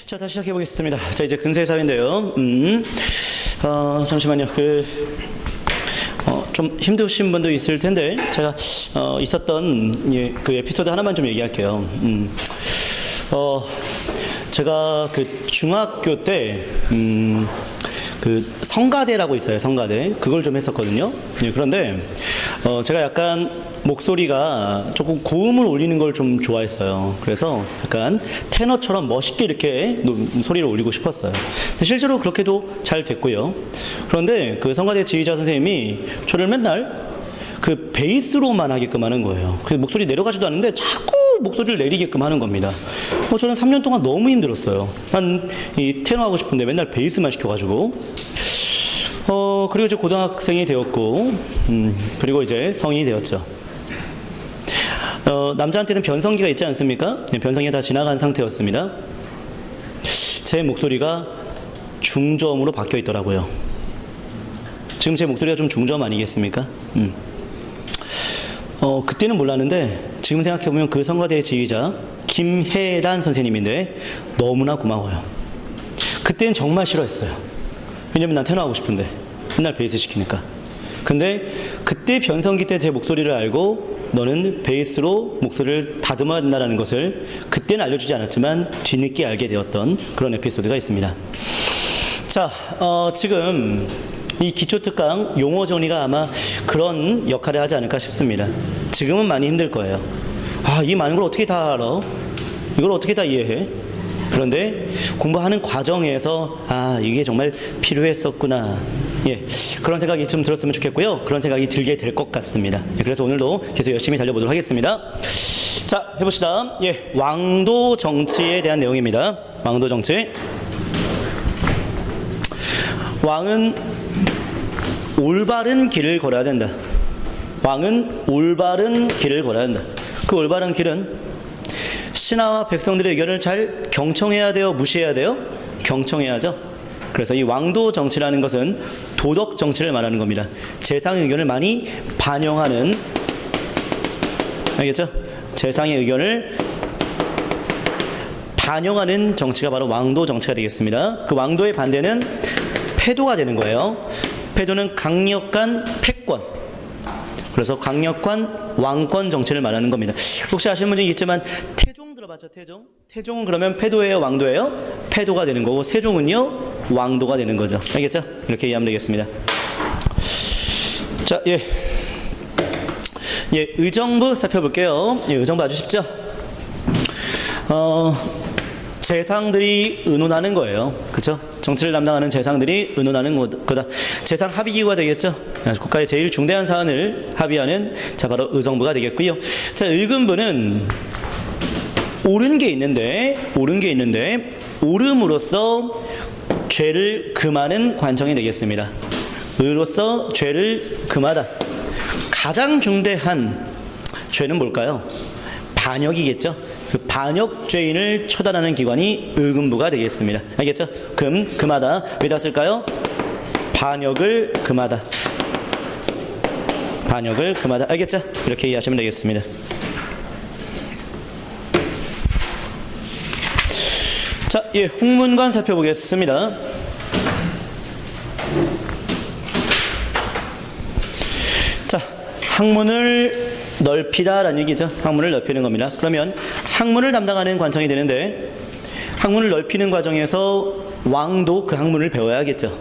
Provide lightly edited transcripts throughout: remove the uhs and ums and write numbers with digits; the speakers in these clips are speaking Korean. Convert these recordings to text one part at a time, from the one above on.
자, 다시 시작해 보겠습니다. 자, 이제 근세사인데요. 잠시만요. 좀 힘드신 분도 있을 텐데 제가 있었던 그 에피소드 하나만 좀 얘기할게요. 제가 그 중학교 때 그 성가대라고 있어요. 성가대. 그걸 좀 했었거든요. 그런데 제가 약간 목소리가 조금 고음을 올리는 걸 좀 좋아했어요. 그래서 약간 테너처럼 멋있게 이렇게 소리를 올리고 싶었어요. 근데 실제로 그렇게도 잘 됐고요. 그런데 그 성가대 지휘자 선생님이 저를 맨날 그 베이스로만 하게끔 하는 거예요. 그래서 목소리 내려가지도 않는데 자꾸 목소리를 내리게끔 하는 겁니다. 저는 3년 동안 너무 힘들었어요. 난 이 테너 하고 싶은데 맨날 베이스만 시켜가지고. 그리고 이제 고등학생이 되었고, 그리고 이제 성인이 되었죠. 남자한테는 변성기가 있지 않습니까? 변성기가 다 지나간 상태였습니다. 제 목소리가 중저음으로 바뀌어 있더라고요. 지금 제 목소리가 좀 중저음 아니겠습니까? 그때는 몰랐는데 지금 생각해보면 그 성가대의 지휘자 김혜란 선생님인데 너무나 고마워요. 그때는 정말 싫어했어요. 왜냐면 난 테너 하고 싶은데 맨날 베이스 시키니까. 근데 그때 변성기 때 제 목소리를 알고 너는 베이스로 목소리를 다듬어야 된다는 것을 그때는 알려주지 않았지만 뒤늦게 알게 되었던 그런 에피소드가 있습니다. 자, 지금 이 기초특강 용어 정리가 아마 그런 역할을 하지 않을까 싶습니다. 지금은 많이 힘들 거예요. 이 많은 걸 어떻게 다 알아? 이걸 어떻게 다 이해해? 그런데 공부하는 과정에서 이게 정말 필요했었구나. 그런 생각이 좀 들었으면 좋겠고요. 그런 생각이 들게 될 것 같습니다. 그래서 오늘도 계속 열심히 달려보도록 하겠습니다. 자, 해봅시다. 왕도 정치에 대한 내용입니다. 왕도 정치. 왕은 올바른 길을 걸어야 된다. 왕은 올바른 길을 걸어야 한다. 그 올바른 길은 신하와 백성들의 의견을 잘 경청해야 돼요? 무시해야 돼요? 경청해야죠. 그래서 이 왕도 정치라는 것은 도덕 정치를 말하는 겁니다. 재상의 의견을 많이 반영하는, 알겠죠? 재상의 의견을 반영하는 정치가 바로 왕도 정치가 되겠습니다. 그 왕도의 반대는 패도가 되는 거예요. 패도는 강력한 패권, 그래서 강력한 왕권 정치를 말하는 겁니다. 혹시 아시는 분이 있겠지만 태종 들어봤죠? 태종은 그러면 패도예요? 왕도예요? 패도가 되는 거고 세종은요? 왕도가 되는 거죠. 알겠죠? 이렇게 이해하면 되겠습니다. 자, 의정부 살펴볼게요. 의정부 아주 쉽죠? 재상들이 의논하는 거예요. 그렇죠? 정치를 담당하는 재상들이 의논하는 거다. 재상 합의기구가 되겠죠? 국가의 제일 중대한 사안을 합의하는 바로 의정부가 되겠고요. 자, 의금부는 옳은 게 있는데 옳음으로써 죄를 금하는 관청이 되겠습니다. 의로써 죄를 금하다. 가장 중대한 죄는 뭘까요? 반역이겠죠? 그 반역 죄인을 처단하는 기관이 의금부가 되겠습니다. 알겠죠? 금하다. 왜다 쓸까요? 반역을 금하다. 반역을 금하다. 알겠죠? 이렇게 이해하시면 되겠습니다. 자, 홍문관 살펴보겠습니다. 자, 학문을 넓히다라는 얘기죠. 학문을 넓히는 겁니다. 그러면 학문을 담당하는 관청이 되는데 학문을 넓히는 과정에서 왕도 그 학문을 배워야겠죠.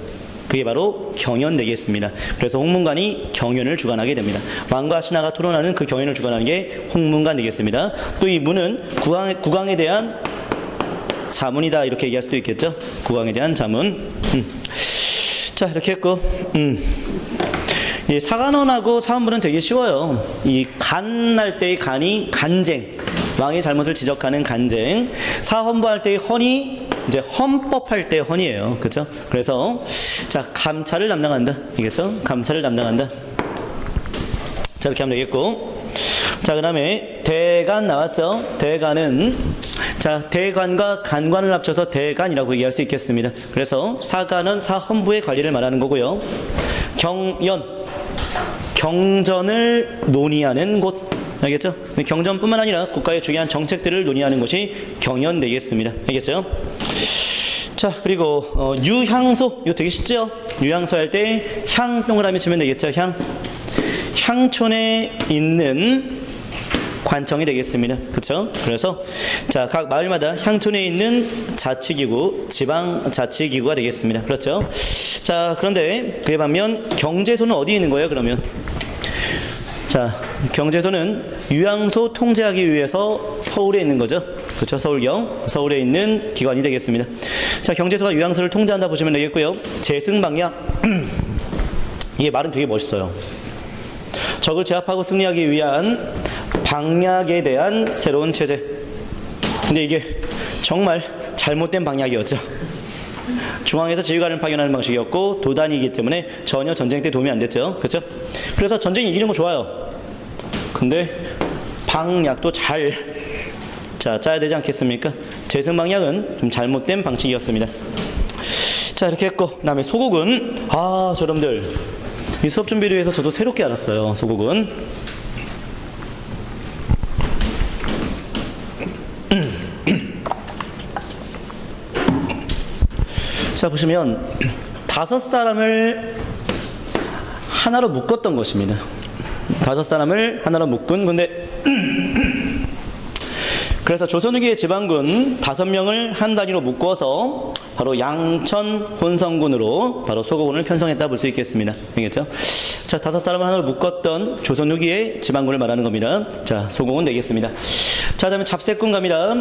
그게 바로 경연 되겠습니다. 그래서 홍문관이 경연을 주관하게 됩니다. 왕과 신하가 토론하는 그 경연을 주관하는 게 홍문관 되겠습니다. 또 이 문은 국왕에 대한 자문이다 이렇게 얘기할 수도 있겠죠. 국왕에 대한 자문. 자, 이렇게 했고 사간원하고 사헌부는 되게 쉬워요. 이 간할 때의 간이 간쟁, 왕의 잘못을 지적하는 간쟁. 사헌부 할 때의 헌이 이제 헌법할 때 헌이에요. 그렇죠? 그래서 자, 감찰을 담당한다. 이겠죠? 감찰을 담당한다. 자, 이렇게 하면 되겠고. 자, 그다음에 대간 나왔죠? 대간은 대관과 간관을 합쳐서 대간이라고 얘기할 수 있겠습니다. 그래서 사간은 사헌부의 관리를 말하는 거고요. 경연, 경전을 논의하는 곳, 알겠죠? 경전뿐만 아니라 국가의 중요한 정책들을 논의하는 것이 경연 되겠습니다. 알겠죠? 자, 그리고 유향소, 이거 되게 쉽죠? 유향소 할 때 향 동그라미 치면 되겠죠? 향촌에 있는 관청이 되겠습니다. 그렇죠? 그래서 자, 각 마을마다 향촌에 있는 자치기구, 지방자치기구가 되겠습니다. 그렇죠? 자, 그런데 그에 반면 경제소는 어디 있는 거예요, 그러면? 자, 경제소는 유향소 통제하기 위해서 서울에 있는 거죠. 그렇죠? 서울에 있는 기관이 되겠습니다. 자, 경제소가 유향소를 통제한다 보시면 되겠고요. 재승방약. 이게 말은 되게 멋있어요. 적을 제압하고 승리하기 위한 방약에 대한 새로운 체제. 근데 이게 정말 잘못된 방약이었죠. 중앙에서 지휘관을 파견하는 방식이었고 도단이기 때문에 전혀 전쟁 때 도움이 안 됐죠. 그렇죠? 그래서 전쟁 이기는 거 좋아요. 근데 방약도 잘 짜야 되지 않겠습니까? 재승방약은 좀 잘못된 방식이었습니다. 자, 이렇게 했고, 그 다음에 소국은, 여러분들 이 수업 준비를 위해서 저도 새롭게 알았어요. 소국은 자, 보시면 5사람을 하나로 묶었던 것입니다. 5사람을 하나로 묶은 건데 그래서 조선 후기의 지방군 5명을 한 단위로 묶어서 바로 양천 혼성군으로 바로 소고군을 편성했다 볼 수 있겠습니다. 알겠죠? 자, 5사람을 하나로 묶었던 조선 후기의 지방군을 말하는 겁니다. 자, 소고군 되겠습니다. 자, 다음에 잡세군 갑니다.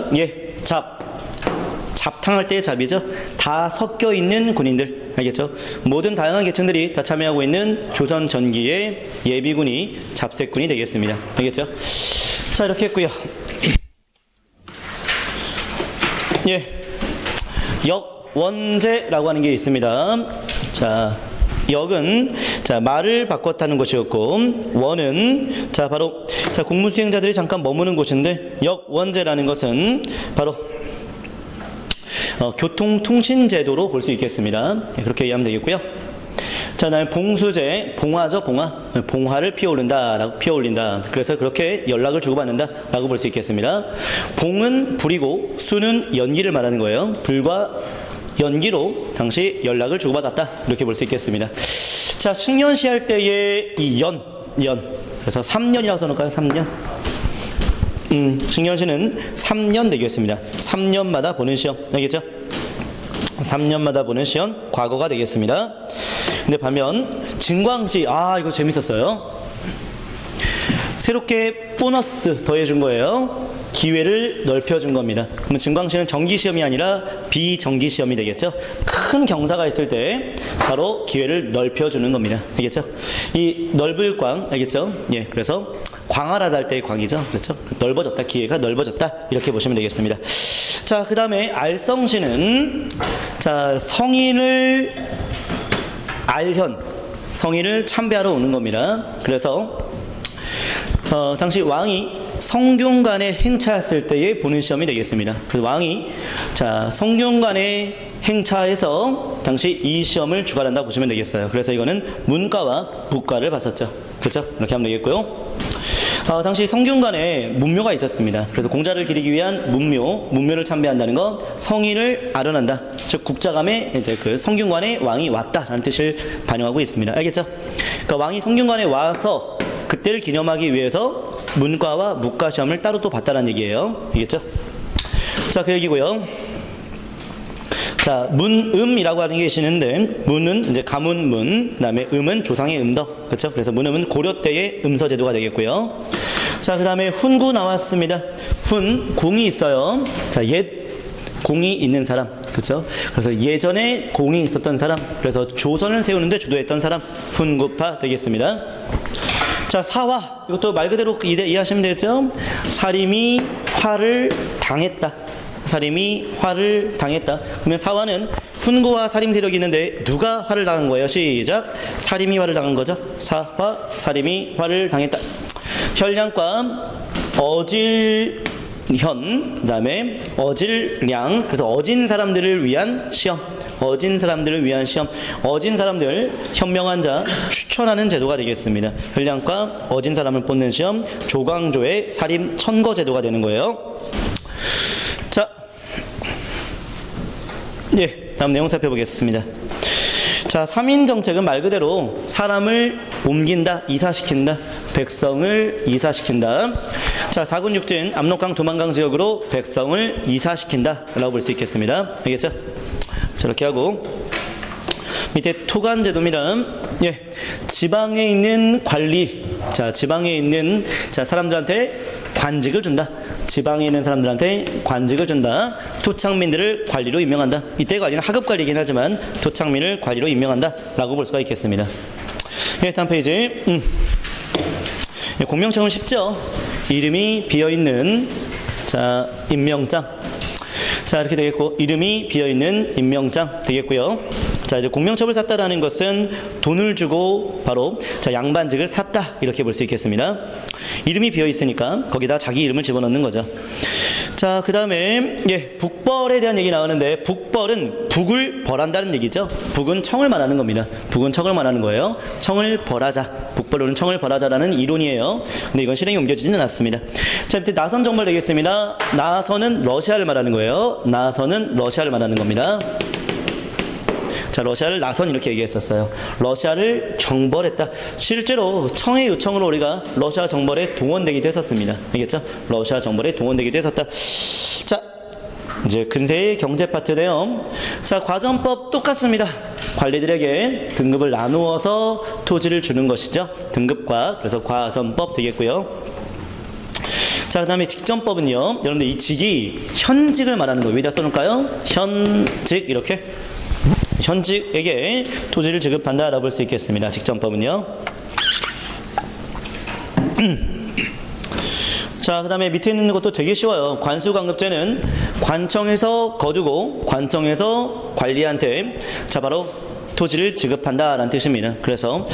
잡탕할 때의 잡이죠. 다 섞여 있는 군인들. 알겠죠? 모든 다양한 계층들이 다 참여하고 있는 조선 전기의 예비군이 잡세군이 되겠습니다. 알겠죠? 자, 이렇게 했고요. 역원제라고 하는 게 있습니다. 자, 역은 말을 바꿨다는 것이었고, 원은 바로 공무 수행자들이 잠깐 머무는 곳인데, 역원제라는 것은 바로 교통통신제도로 볼 수 있겠습니다. 그렇게 이해하면 되겠고요. 자, 다음에 봉수제, 봉화죠, 봉화를 피어올린다. 그래서 그렇게 연락을 주고받는다라고 볼 수 있겠습니다. 봉은 불이고 수는 연기를 말하는 거예요. 불과 연기로 당시 연락을 주고받았다. 이렇게 볼 수 있겠습니다. 자, 승년시 할 때의 이 연. 그래서 3년이라고 써놓을까요? 3년. 승년시는 3년 되겠습니다. 3년마다 보는 시험. 알겠죠? 3년마다 보는 시험, 과거가 되겠습니다. 근데 반면 증광시, 이거 재밌었어요. 새롭게 보너스 더해준 거예요. 기회를 넓혀준 겁니다. 그러면 증광시는 정기시험이 아니라 비정기시험이 되겠죠. 큰 경사가 있을 때 바로 기회를 넓혀주는 겁니다. 알겠죠? 이 넓을 광, 알겠죠? 그래서 광활하다 할 때의 광이죠. 그렇죠? 넓어졌다, 기회가 넓어졌다, 이렇게 보시면 되겠습니다. 자, 그 다음에 알성시는 성인을 성인을 참배하러 오는 겁니다. 그래서 당시 왕이 성균관에 행차했을 때에 보는 시험이 되겠습니다. 그래서 왕이 성균관에 행차해서 당시 이 시험을 주관한다 보시면 되겠어요. 그래서 이거는 문과와 부과를 봤었죠. 그렇죠? 이렇게 하면 되겠고요. 당시 성균관에 문묘가 있었습니다. 그래서 공자를 기리기 위한 문묘를 참배한다는 건 성인을 아련한다. 즉 국자감에 이제 그 성균관에 왕이 왔다라는 뜻을 반영하고 있습니다. 알겠죠? 그러니까 왕이 성균관에 와서 그때를 기념하기 위해서 문과와 무과 시험을 따로 또 봤다는 얘기예요. 알겠죠? 자, 그 얘기고요. 자, 문음이라고 하는 게 있는데, 문은 이제 가문문, 그 다음에 음은 조상의 음덕. 그렇죠? 그래서 문음은 고려 때의 음서 제도가 되겠고요. 자, 그 다음에 훈구 나왔습니다. 공이 있어요. 자, 옛 공이 있는 사람. 그렇죠? 그래서 예전에 공이 있었던 사람. 그래서 조선을 세우는데 주도했던 사람. 훈구파 되겠습니다. 자, 사화. 이것도 말 그대로 이해하시면 되겠죠? 사림이 화를 당했다. 그러면 사화는 훈구와 사림 세력이 있는데 누가 화를 당한 거예요? 시작. 사림이 화를 당한 거죠. 사화, 사림이 화를 당했다. 혈량과 어질현, 그 다음에 어질량. 그래서 어진 사람들을 위한 시험. 어진 사람들을 위한 시험, 어진 사람들, 현명한 자 추천하는 제도가 되겠습니다. 혈량과 어진 사람을 뽑는 시험, 조광조의 사립 천거 제도가 되는 거예요. 자, 예, 다음 내용 살펴보겠습니다. 자, 3인 정책은 말 그대로 사람을 옮긴다, 이사시킨다, 백성을 이사시킨다. 자, 사군육진, 압록강, 두만강 지역으로 백성을 이사시킨다 라고 볼 수 있겠습니다. 알겠죠? 자, 이렇게 하고 밑에 토관제도입니다. 예, 지방에 있는 관리, 자, 지방에 있는 사람들한테 관직을 준다. 지방에 있는 사람들한테 관직을 준다. 토착민들을 관리로 임명한다. 이때 관리는 하급 관리이긴 하지만 토착민을 관리로 임명한다 라고 볼 수가 있겠습니다. 예, 다음 페이지. 예, 공명청은 쉽죠. 이름이 비어있는 임명장. 자, 이렇게 되겠고, 이름이 비어있는 임명장 되겠고요. 자, 이제 공명첩을 샀다라는 것은 돈을 주고 바로 양반직을 샀다 이렇게 볼 수 있겠습니다. 이름이 비어 있으니까 거기다 자기 이름을 집어넣는 거죠. 자, 그 다음에 예, 북벌에 대한 얘기 나오는데, 북벌은 북을 벌한다는 얘기죠. 북은 청을 말하는 겁니다. 북은 청을 말하는 거예요. 청을 벌하자. 북벌로는 청을 벌하자라는 이론이에요. 근데 이건 실행에 옮겨지지는 않습니다. 자, 밑에 나선 정벌 되겠습니다. 나선은 러시아를 말하는 거예요. 나선은 러시아를 말하는 겁니다. 자, 러시아를 나선 이렇게 얘기했었어요. 러시아를 정벌했다. 실제로 청의 요청으로 우리가 러시아 정벌에 동원되기도 했었습니다. 알겠죠? 러시아 정벌에 동원되기도 했었다. 자, 이제 근세의 경제 파트네요. 자, 과전법 똑같습니다. 관리들에게 등급을 나누어서 토지를 주는 것이죠. 등급과, 그래서 과전법 되겠고요. 자, 그 다음에 직전법은요. 여러분들 이 직이 현직을 말하는 거예요. 위에다 써놓을까요? 현직 이렇게. 현직에게 토지를 지급한다라고 볼 수 있겠습니다. 직전법은요. 자, 그 다음에 밑에 있는 것도 되게 쉬워요. 관수관급제는 관청에서 거두고 관청에서 관리한테 바로 토지를 지급한다라는 뜻입니다. 그래서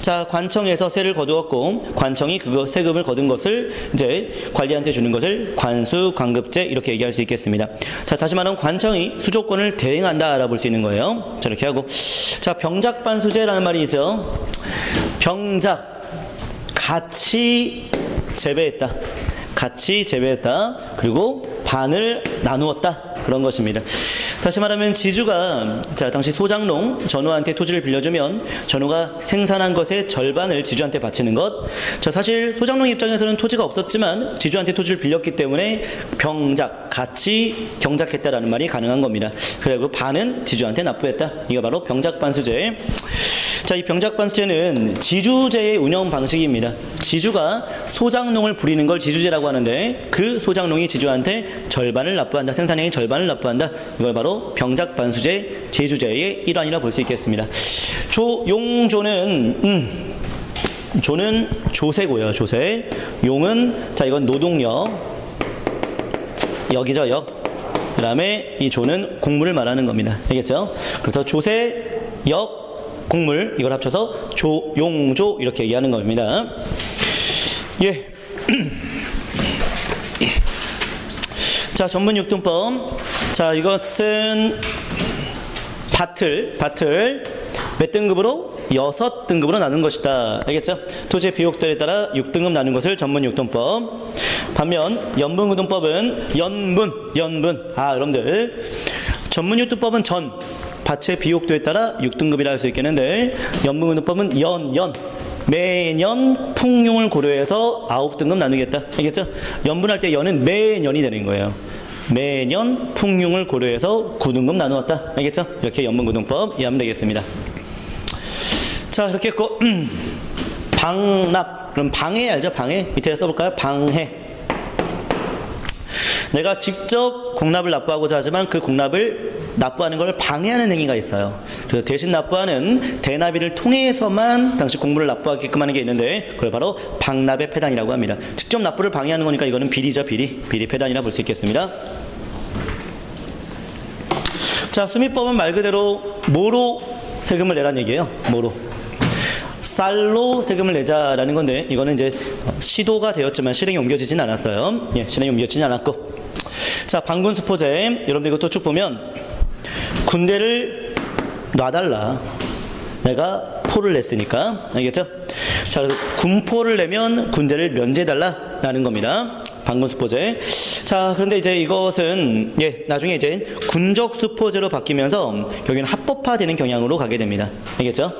자, 관청에서 세를 거두었고 관청이 그거 세금을 거둔 것을 이제 관리한테 주는 것을 관수관급제 이렇게 얘기할 수 있겠습니다. 자, 다시 말하면 관청이 수조권을 대행한다라고 볼 수 있는 거예요. 자, 이렇게 하고 자, 병작반수제라는 말이 있죠. 병작, 같이 재배했다. 같이 재배했다. 그리고 반을 나누었다. 그런 것입니다. 다시 말하면 지주가 당시 소장농 전우한테 토지를 빌려주면 전우가 생산한 것의 절반을 지주한테 바치는 것. 사실 소장농 입장에서는 토지가 없었지만 지주한테 토지를 빌렸기 때문에 병작, 같이 경작했다라는 말이 가능한 겁니다. 그리고 반은 지주한테 납부했다. 이거 바로 병작반수제. 자, 이 병작반수제는 지주제의 운영 방식입니다. 지주가 소장농을 부리는 걸 지주제라고 하는데 그 소장농이 지주한테 절반을 납부한다. 생산량의 절반을 납부한다. 이걸 바로 병작반수제, 제주제의 일환이라 볼 수 있겠습니다. 용조는 조는 조세고요. 조세. 용은 이건 노동력. 역이죠. 역. 그 다음에 이 조는 곡물을 말하는 겁니다. 알겠죠? 그래서 조세, 역, 곡물 이걸 합쳐서 조용조 이렇게 얘기하는 겁니다. 예. 자, 전문 육등법. 자, 이것은 밭을 몇 등급으로? 6등급으로 나눈 것이다. 알겠죠? 토지의 비옥들에 따라 6등급 나눈 것을 전문 육등법. 반면 연분구등법은 연분. 아, 여러분들 전문 육등법은 밭의 비옥도에 따라 6등급이라 할 수 있겠는데 연분구등법은 매년 풍흉을 고려해서 9등급 나누겠다. 알겠죠? 연분할 때 연은 매년이 되는 거예요. 매년 풍흉을 고려해서 9등급 나누었다. 알겠죠? 이렇게 연분구등법 이해하면 되겠습니다. 자, 이렇게 했고 방납. 그럼 방해 알죠? 방해. 밑에 써볼까요? 방해. 내가 직접 공납을 납부하고자 하지만 그 공납을 납부하는 걸 방해하는 행위가 있어요. 그래서 대신 납부하는 대납의를 통해서만 당시 공물을 납부하게끔 하는 게 있는데 그걸 바로 방납의 폐단이라고 합니다. 직접 납부를 방해하는 거니까 이거는 비리죠. 비리 폐단이라 볼 수 있겠습니다. 자, 수미법은 말 그대로 뭐로 세금을 내라는 얘기예요. 뭐로. 쌀로 세금을 내자라는 건데 이거는 이제 시도가 되었지만 실행에 옮겨지진 않았어요. 예, 실행에 옮겨지진 않았고. 자, 방군수포제. 여러분들 이것도 쭉 보면 군대를 놔달라. 내가 포를 냈으니까. 알겠죠? 자, 그래서 군포를 내면 군대를 면제해달라라는 겁니다. 방군수포제. 자, 그런데 이제 이것은, 나중에 이제 군적수포제로 바뀌면서 여기는 합법화되는 경향으로 가게 됩니다. 알겠죠?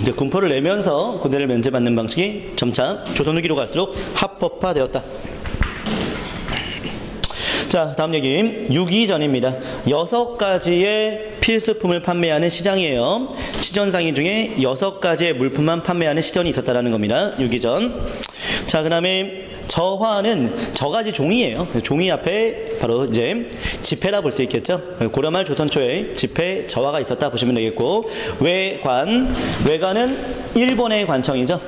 이제 군포를 내면서 군대를 면제받는 방식이 점차 조선 후기로 갈수록 합법화되었다. 자, 다음 얘기. 유기전입니다. 6가지의 필수품을 판매하는 시장이에요. 시전상인 중에 6가지의 물품만 판매하는 시전이 있었다라는 겁니다. 유기전. 자, 그 다음에 저화는 저가지 종이에요. 종이 앞에 바로 이제 지폐라 볼 수 있겠죠. 고려말 조선 초에 지폐 저화가 있었다 보시면 되겠고, 외관은 일본의 관청이죠.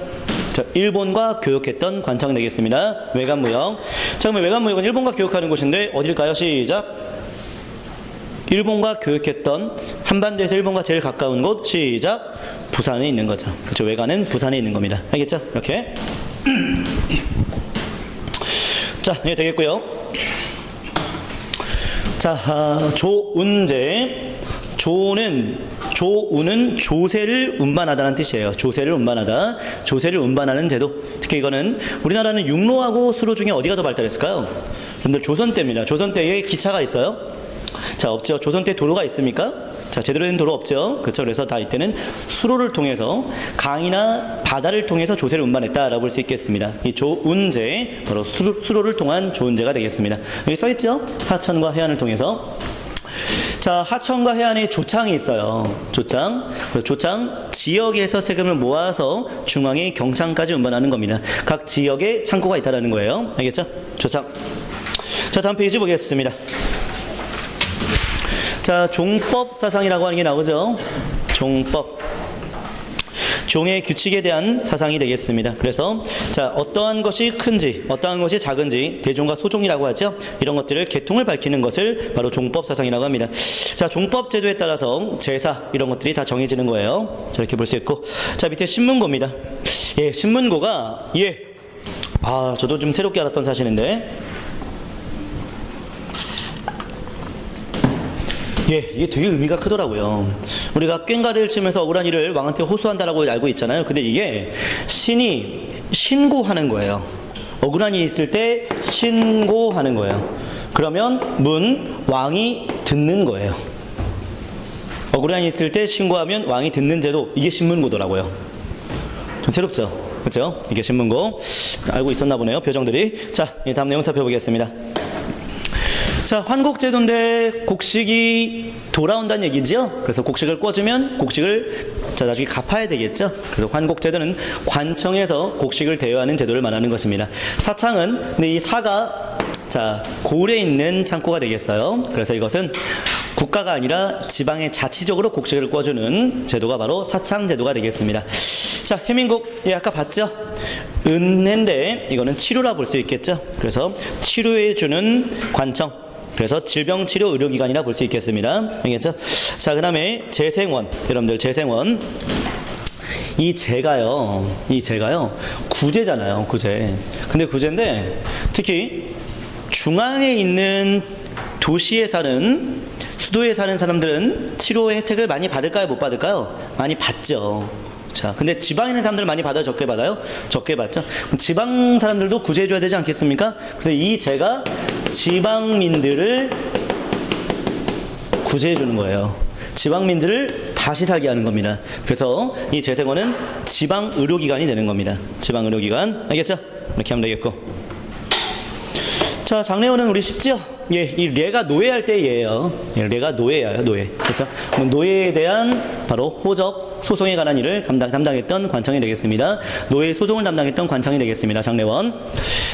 자, 일본과 교역했던 관청 되겠습니다. 외관무역. 자, 그러면 외관무역은 일본과 교역하는 곳인데 어딜까요? 시작. 일본과 교역했던, 한반도에서 일본과 제일 가까운 곳. 시작. 부산에 있는 거죠. 그렇죠. 외관은 부산에 있는 겁니다. 알겠죠? 이렇게. 자, 되겠고요. 자, 조운제. 조운은 조세를 운반하다는 뜻이에요. 조세를 운반하다. 조세를 운반하는 제도. 특히 이거는 우리나라는 육로하고 수로 중에 어디가 더 발달했을까요? 여러분들 조선 때입니다. 조선 때에 기차가 있어요? 자, 없죠. 조선 때 도로가 있습니까? 자, 제대로 된 도로 없죠. 그렇죠. 그래서 다 이때는 수로를 통해서 강이나 바다를 통해서 조세를 운반했다라고 볼 수 있겠습니다. 이 조운제, 바로 수로를 통한 조운제가 되겠습니다. 여기 써있죠? 하천과 해안을 통해서. 자, 하천과 해안에 조창이 있어요. 조창. 조창 지역에서 세금을 모아서 중앙의 경창까지 운반하는 겁니다. 각 지역에 창고가 있다는 거예요. 알겠죠? 조창. 자, 다음 페이지 보겠습니다. 자, 종법 사상이라고 하는 게 나오죠. 종법. 종의 규칙에 대한 사상이 되겠습니다. 그래서 자, 어떠한 것이 큰지 어떠한 것이 작은지 대종과 소종이라고 하죠. 이런 것들을 계통을 밝히는 것을 바로 종법 사상이라고 합니다. 자, 종법 제도에 따라서 제사 이런 것들이 다 정해지는 거예요. 자, 이렇게 볼 수 있고, 자, 밑에 신문고입니다. 신문고가 저도 좀 새롭게 알았던 사실인데, 이게 되게 의미가 크더라고요. 우리가 꽹과리를 치면서 억울한 일을 왕한테 호소한다라고 알고 있잖아요. 근데 이게 신이 신고하는 거예요. 억울한 일이 있을 때 신고하는 거예요. 그러면 왕이 듣는 거예요. 억울한 일이 있을 때 신고하면 왕이 듣는 제도, 이게 신문고더라고요. 좀 새롭죠? 그렇죠? 이게 신문고. 알고 있었나 보네요, 표정들이. 자, 다음 내용 살펴보겠습니다. 자, 환곡제도인데 곡식이 돌아온다는 얘기죠. 그래서 곡식을 꿔주면 곡식을 나중에 갚아야 되겠죠. 그래서 환곡제도는 관청에서 곡식을 대여하는 제도를 말하는 것입니다. 사창은, 근데 이 사가 고을에 있는 창고가 되겠어요. 그래서 이것은 국가가 아니라 지방에 자치적으로 곡식을 꿔주는 제도가 바로 사창제도가 되겠습니다. 자, 해민국, 아까 봤죠? 은혜인데 이거는 치료라 볼 수 있겠죠. 그래서 치료해주는 관청. 그래서 질병치료 의료기관이라 볼 수 있겠습니다. 알겠죠? 자, 그 다음에 재생원. 여러분들 재생원. 이 재가요, 구제잖아요. 구제. 근데 구제인데 특히 중앙에 있는 도시에 사는, 수도에 사는 사람들은 치료의 혜택을 많이 받을까요? 못 받을까요? 많이 받죠. 자, 근데 지방에 있는 사람들은 많이 받아요? 적게 받아요? 적게 받죠. 지방 사람들도 구제해줘야 되지 않겠습니까? 그래서 이 제가 지방민들을 구제해주는 거예요. 지방민들을 다시 살게 하는 겁니다. 그래서 이 재생원은 지방의료기관이 되는 겁니다. 지방의료기관. 알겠죠? 이렇게 하면 되겠고. 자, 장례원은 우리 쉽죠? 이 레가 노예할 때 예예요. 레가 노예예요, 노예. 그렇죠? 노예에 대한 바로 호적, 소송에 관한 일을 담당했던 관청이 되겠습니다. 노예 소송을 담당했던 관청이 되겠습니다. 장례원.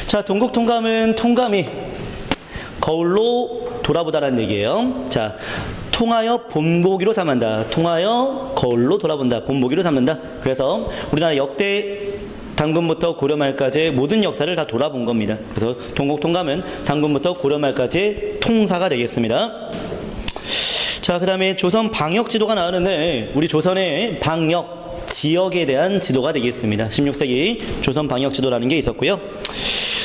자, 동국통감은 통감이 거울로 돌아보다라는 얘기예요. 자, 통하여 본보기로 삼는다. 통하여 거울로 돌아본다. 본보기로 삼는다. 그래서 우리나라 역대 당군부터 고려말까지의 모든 역사를 다 돌아본 겁니다. 그래서 동국통감은 당군부터 고려말까지의 통사가 되겠습니다. 자, 그 다음에 조선 방역지도가 나오는데 우리 조선의 방역 지역에 대한 지도가 되겠습니다. 16세기 조선 방역지도라는 게 있었고요.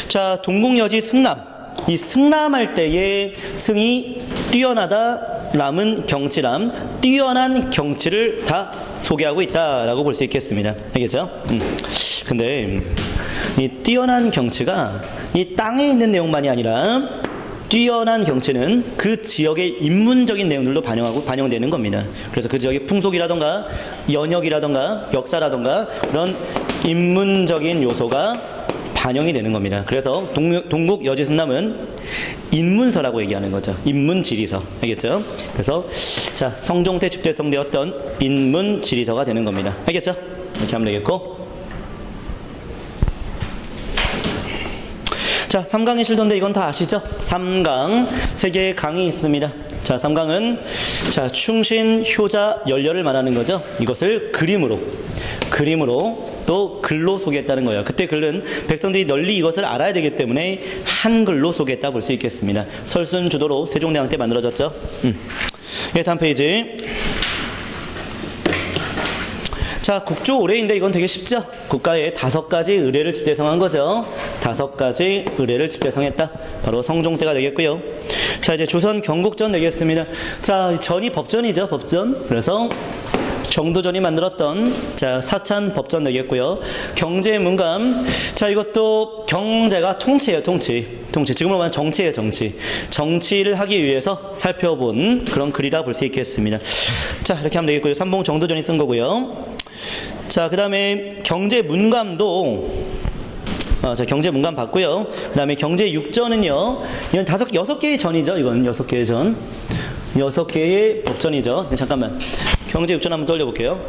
자, 동국여지 승남. 이 승남할 때의 승이 뛰어나다, 람은 경치람, 뛰어난 경치를 다 소개하고 있다라고 볼 수 있겠습니다. 알겠죠? 근데 이 뛰어난 경치가 이 땅에 있는 내용만이 아니라 뛰어난 경치는 그 지역의 인문적인 내용들도 반영되는 겁니다. 그래서 그 지역의 풍속이라던가 연역이라던가 역사라던가 그런 인문적인 요소가 반영이 되는 겁니다. 그래서 동국 여지순남은 인문서라고 얘기하는 거죠. 인문지리서. 알겠죠? 그래서 자, 성종태 집대성되었던 인문지리서가 되는 겁니다. 알겠죠? 이렇게 하면 되겠고. 자, 삼강에 실도인데 이건 다 아시죠? 삼강, 세 개의 강이 있습니다. 자, 삼강은 자, 충신, 효자, 연려를 말하는 거죠. 이것을 그림으로 또 글로 소개했다는 거예요. 그때 글은 백성들이 널리 이것을 알아야 되기 때문에 한글로 소개했다 볼 수 있겠습니다. 설순주도로 세종대왕 때 만들어졌죠. 예, 다음 페이지. 자, 국조 올해인데 이건 되게 쉽죠? 국가에 5가지 의례를 집대성한 거죠. 5가지 의례를 집대성했다. 바로 성종태가 되겠고요. 자, 이제 조선 경국전 되겠습니다. 자, 전이 법전이죠, 법전. 그래서 정도전이 만들었던 자, 사찬 법전 되겠고요. 경제문감. 자, 이것도 경제가 통치예요, 통치. 지금으로 말하면 정치예요, 정치. 정치를 하기 위해서 살펴본 그런 글이라 볼 수 있겠습니다. 자, 이렇게 하면 되겠고요. 삼봉 정도전이 쓴 거고요. 자, 그 다음에 경제문감도 자, 경제문감 봤고요. 그 다음에 경제육전은요. 이건 6개의 전이죠. 이건 6개의 전. 6개의 법전이죠. 네, 잠깐만. 경제육전 한번 떠올려볼게요.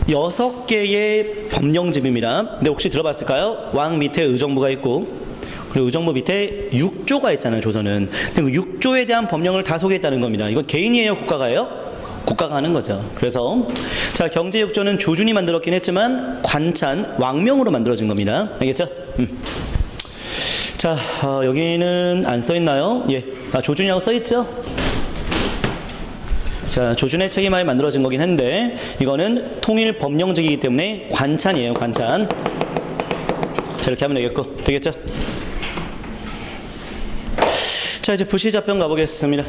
6개의 법령집입니다. 근데 혹시 들어봤을까요? 왕 밑에 의정부가 있고 그리고 의정부 밑에 6조가 있잖아요, 조선은. 근데 그 6조에 대한 법령을 다 소개했다는 겁니다. 이건 개인이에요, 국가가요? 국가가 하는 거죠. 그래서 자, 경제육조는 조준이 만들었긴 했지만 관찬, 왕명으로 만들어진 겁니다. 알겠죠? 자, 여기는 안 써있나요? 예, 조준이라고 써있죠? 자, 조준의 책임하에 만들어진 거긴 한데 이거는 통일 법령직이기 때문에 관찬이에요, 관찬. 자, 이렇게 하면 되겠죠? 자, 이제 부시잡변 가보겠습니다.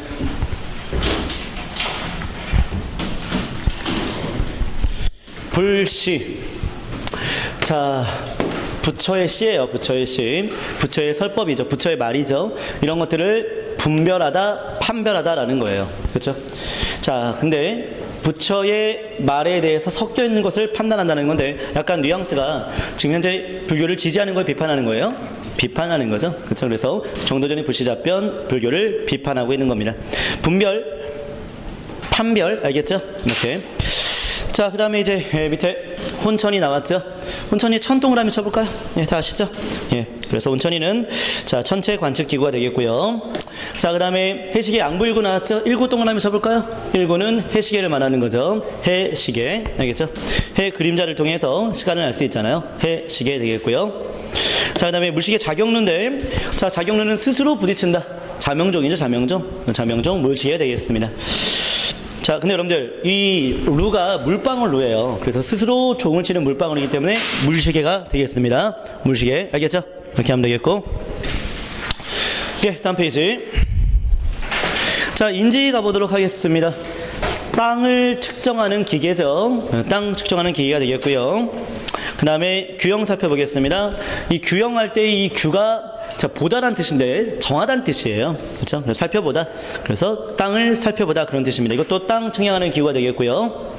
불시. 자, 부처의 시예요. 부처의 시. 부처의 설법이죠. 부처의 말이죠. 이런 것들을 분별하다, 판별하다라는 거예요. 그렇죠? 자, 근데 부처의 말에 대해서 섞여 있는 것을 판단한다는 건데 약간 뉘앙스가 지금 현재 불교를 지지하는 걸 비판하는 거예요. 비판하는 거죠. 그렇죠? 그래서 정도전의 부시잡변 불교를 비판하고 있는 겁니다. 분별, 판별, 알겠죠? 이렇게. 자, 그 다음에 이제 밑에 혼천이 나왔죠. 혼천이 천 동그라미 쳐볼까요? 예, 다 아시죠? 예. 그래서 혼천이는 자, 천체 관측 기구가 되겠고요. 자, 그 다음에 해시계 양부일구 나왔죠? 일구 동그라미 쳐볼까요? 일구는 해시계를 말하는 거죠. 해시계. 알겠죠? 해 그림자를 통해서 시간을 알 수 있잖아요. 해시계 되겠고요. 자, 그 다음에 물시계 자경루인데, 자, 자경루는 스스로 부딪힌다. 자명종이죠, 자명종. 물시계 되겠습니다. 자, 근데 여러분들, 이 루가 물방울 루예요. 그래서 스스로 종을 치는 물방울이기 때문에 물시계가 되겠습니다. 물시계. 알겠죠? 이렇게 하면 되겠고. 예, 다음 페이지. 자, 인지 가보도록 하겠습니다. 땅을 측정하는 기계죠. 땅 측정하는 기계가 되겠고요. 그 다음에 규형 살펴보겠습니다. 이 규형할 때 이 규가 자, 보다란 뜻인데 정하다는 뜻이에요. 그렇죠? 그래서 살펴보다. 그래서 땅을 살펴보다 그런 뜻입니다. 이것도 땅 측량하는 기구가 되겠고요.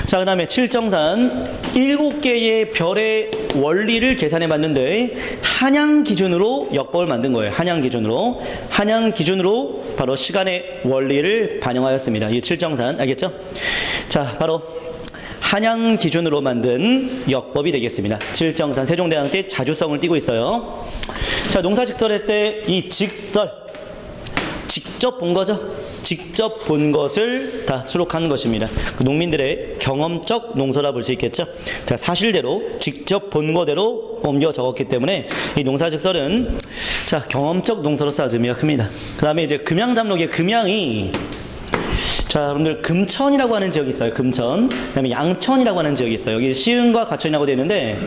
자, 그 다음에 칠정산 7개의 별의 원리를 계산해 봤는데 한양 기준으로 역법을 만든 거예요. 한양 기준으로 바로 시간의 원리를 반영하였습니다. 이 칠정산 알겠죠? 자, 바로 한양 기준으로 만든 역법이 되겠습니다. 칠정산 세종대왕 때 자주성을 띠고 있어요. 자, 농사직설할 때 이 직설 직접 본 거죠. 직접 본 것을 다 수록한 것입니다. 농민들의 경험적 농서라 볼 수 있겠죠. 자, 사실대로 직접 본 거대로 옮겨 적었기 때문에 이 농사직설은 자, 경험적 농서로서 아주 의미가 큽니다. 그 다음에 이제 금양잡록의 금양이 자, 자, 여러분들 금천이라고 하는 지역이 있어요. 금천. 그다음에 양천이라고 하는 지역이 있어요. 여기 시흥과 가천이라고 되어 있는데,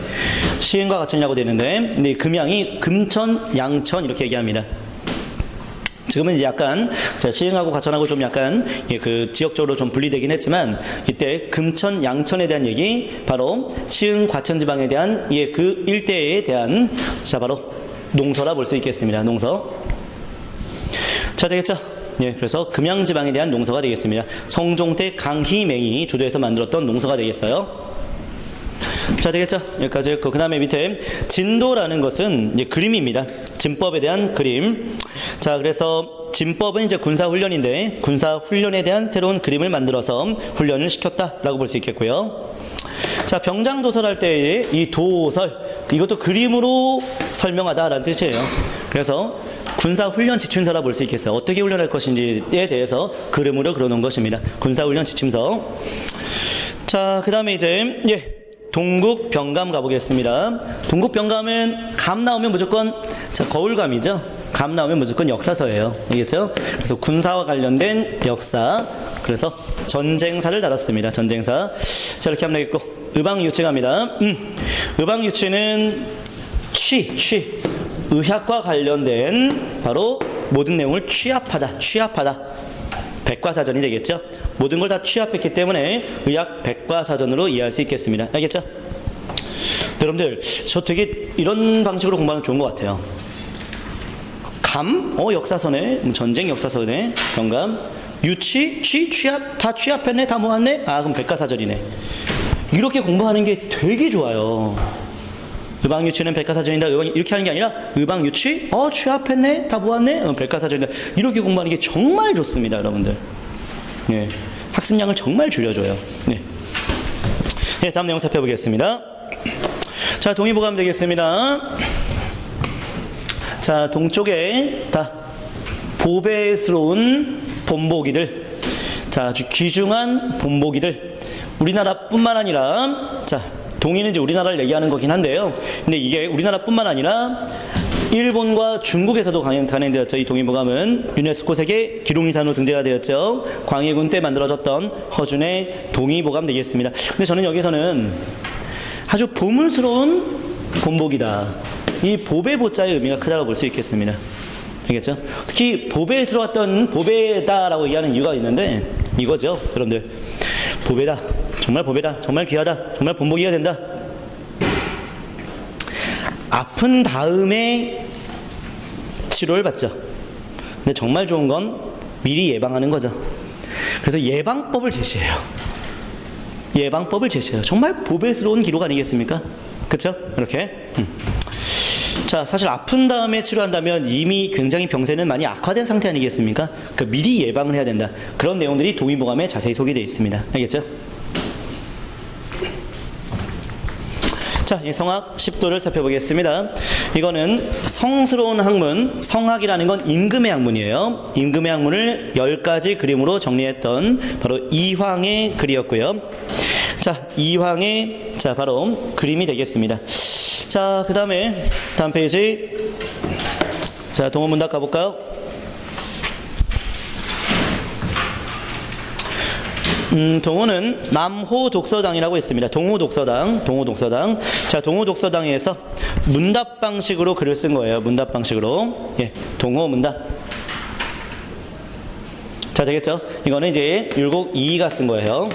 시흥과 가천이라고 되어 있는데, 근데 금양이 금천, 양천 이렇게 얘기합니다. 지금은 이제 약간 시흥하고 가천하고 좀 약간 그 지역적으로 좀 분리되긴 했지만, 이때 금천, 양천에 대한 얘기, 바로 시흥, 과천 지방에 대한 그 일대에 대한 자 바로 농서라 볼 수 있겠습니다. 농서. 자, 되겠죠? 예, 그래서 금양 지방에 대한 농서가 되겠습니다. 성종태, 강희맹이 주도해서 만들었던 농서가 되겠어요. 자, 되겠죠? 여기까지 했고, 그 다음에 밑에 진도라는 것은 이제 그림입니다. 진법에 대한 그림. 자, 그래서 진법은 이제 군사훈련인데, 군사훈련에 대한 새로운 그림을 만들어서 훈련을 시켰다라고 볼 수 있겠고요. 자, 병장도설 할 때의 이 도설, 이것도 그림으로 설명하다라는 뜻이에요. 그래서 군사훈련 지침서라 볼 수 있겠어요. 어떻게 훈련할 것인지에 대해서 그림으로 그려놓은 것입니다. 군사훈련 지침서. 자, 그 다음에 이제 동국 병감 가보겠습니다. 동국 병감은 감 나오면 무조건 거울감이죠. 감 나오면 무조건 역사서예요. 알겠죠? 그래서 군사와 관련된 역사. 그래서 전쟁사를 다뤘습니다. 전쟁사. 자, 이렇게 하면 되겠고, 의방유치 갑니다. 의방유치는 의학과 관련된 바로 모든 내용을 취합하다. 백과사전이 되겠죠. 모든 걸 다 취합했기 때문에 의학 백과사전으로 이해할 수 있겠습니다. 알겠죠? 여러분들, 저 되게 이런 방식으로 공부하면 좋은 것 같아요. 감, 역사서네, 전쟁 역사서네, 병감, 유치, 취합, 다 취합했네, 다 모았네, 그럼 백과사전이네. 이렇게 공부하는 게 되게 좋아요. 의방유치는 백과사전이다. 이렇게 하는 게 아니라 의방유치, 취합했네, 다 모았네, 백과사전이다. 이렇게 공부하는 게 정말 좋습니다, 여러분들. 예, 학습량을 정말 줄여줘요. 네, 다음 내용 살펴보겠습니다. 자, 동의보감 되겠습니다. 자, 동쪽에 다 보배스러운 본보기들, 자, 아주 귀중한 본보기들, 우리나라뿐만 아니라, 자, 동의는 이제 우리나라를 얘기하는 거긴 한데요. 근데 이게 우리나라뿐만 아니라 일본과 중국에서도 간행되었죠. 이 동의보감은 유네스코 세계 기록유산으로 등재가 되었죠. 광해군 때 만들어졌던 허준의 동의보감 되겠습니다. 근데 저는 여기서는 아주 보물스러운 본보기다. 이 보배보자의 의미가 크다고 볼 수 있겠습니다. 알겠죠? 특히 보배스러웠던 보배다라고 이해하는 이유가 있는데 이거죠. 여러분들, 보배다, 정말 보배다, 정말 귀하다, 정말 본보기가 된다. 아픈 다음에 치료를 받죠. 근데 정말 좋은 건 미리 예방하는 거죠. 그래서 예방법을 제시해요. 정말 보배스러운 기록 아니겠습니까? 그렇죠? 이렇게. 자, 사실 아픈 다음에 치료한다면 이미 굉장히 병세는 많이 악화된 상태 아니겠습니까? 그러니까 미리 예방을 해야 된다. 그런 내용들이 동의보감에 자세히 소개되어 있습니다. 알겠죠? 자, 이 성학 10도를 살펴보겠습니다. 이거는 성스러운 학문, 성학이라는 건 임금의 학문이에요. 임금의 학문을 10가지 그림으로 정리했던 바로 이황의 글이었고요. 자, 이황의 바로 그림이 되겠습니다. 자, 그 다음에 다음 페이지. 자, 동어문답 가볼까요? 동호는 남호 독서당이라고 있습니다. 동호 독서당. 자, 동호 독서당에서 문답 방식으로 글을 쓴 거예요. 문답 방식으로. 예, 동호 문답. 자, 되겠죠? 이거는 이제 율곡 이이가 쓴 거예요.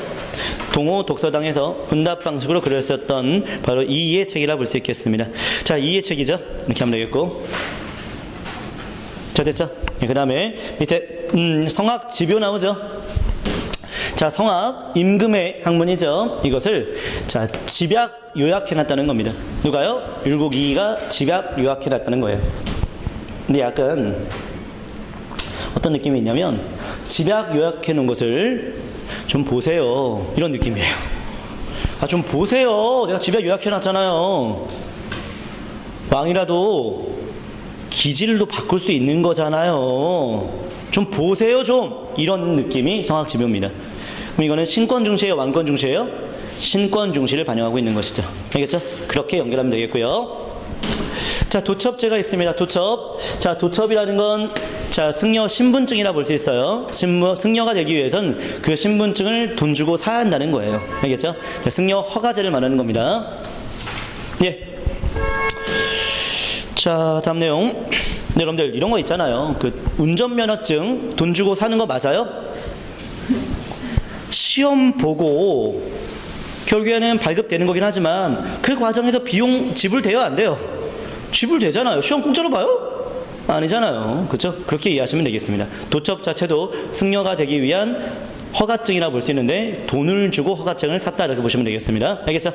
동호 독서당에서 문답 방식으로 글을 썼던 바로 이이의 책이라 볼 수 있겠습니다. 자, 이이의 책이죠? 이렇게 하면 되겠고. 자, 됐죠? 예, 그 다음에 밑에 성학 지표 나오죠? 자, 성학 임금의 학문이죠. 이것을 자, 집약 요약해놨다는 겁니다. 누가요? 율곡 이이가 집약 요약해놨다는 거예요. 근데 약간 어떤 느낌이 있냐면 집약 요약해놓은 것을 좀 보세요, 이런 느낌이에요. 좀 보세요, 내가 집약 요약해놨잖아요. 왕이라도 기질도 바꿀 수 있는 거잖아요. 좀 보세요, 좀, 이런 느낌이 성학 지표입니다. 그럼 이거는 신권 중시예요, 왕권 중시예요? 신권 중시를 반영하고 있는 것이죠. 알겠죠? 그렇게 연결하면 되겠고요. 자, 도첩제가 있습니다. 도첩. 자, 도첩이라는 건, 자, 승려 신분증이라 볼 수 있어요. 승려가 되기 위해선 그 신분증을 돈 주고 사야 한다는 거예요. 알겠죠? 자, 승려 허가제를 말하는 겁니다. 예. 자, 다음 내용. 네, 여러분들, 이런 거 있잖아요. 그, 운전면허증 돈 주고 사는 거 맞아요? 시험 보고, 결국에는 발급되는 거긴 하지만, 그 과정에서 비용 지불돼요, 안 돼요? 지불되잖아요. 시험 공짜로 봐요? 아니잖아요. 그렇죠? 그렇게 이해하시면 되겠습니다. 도첩 자체도 승려가 되기 위한 허가증이라 볼 수 있는데 돈을 주고 허가증을 샀다 이렇게 보시면 되겠습니다. 알겠죠?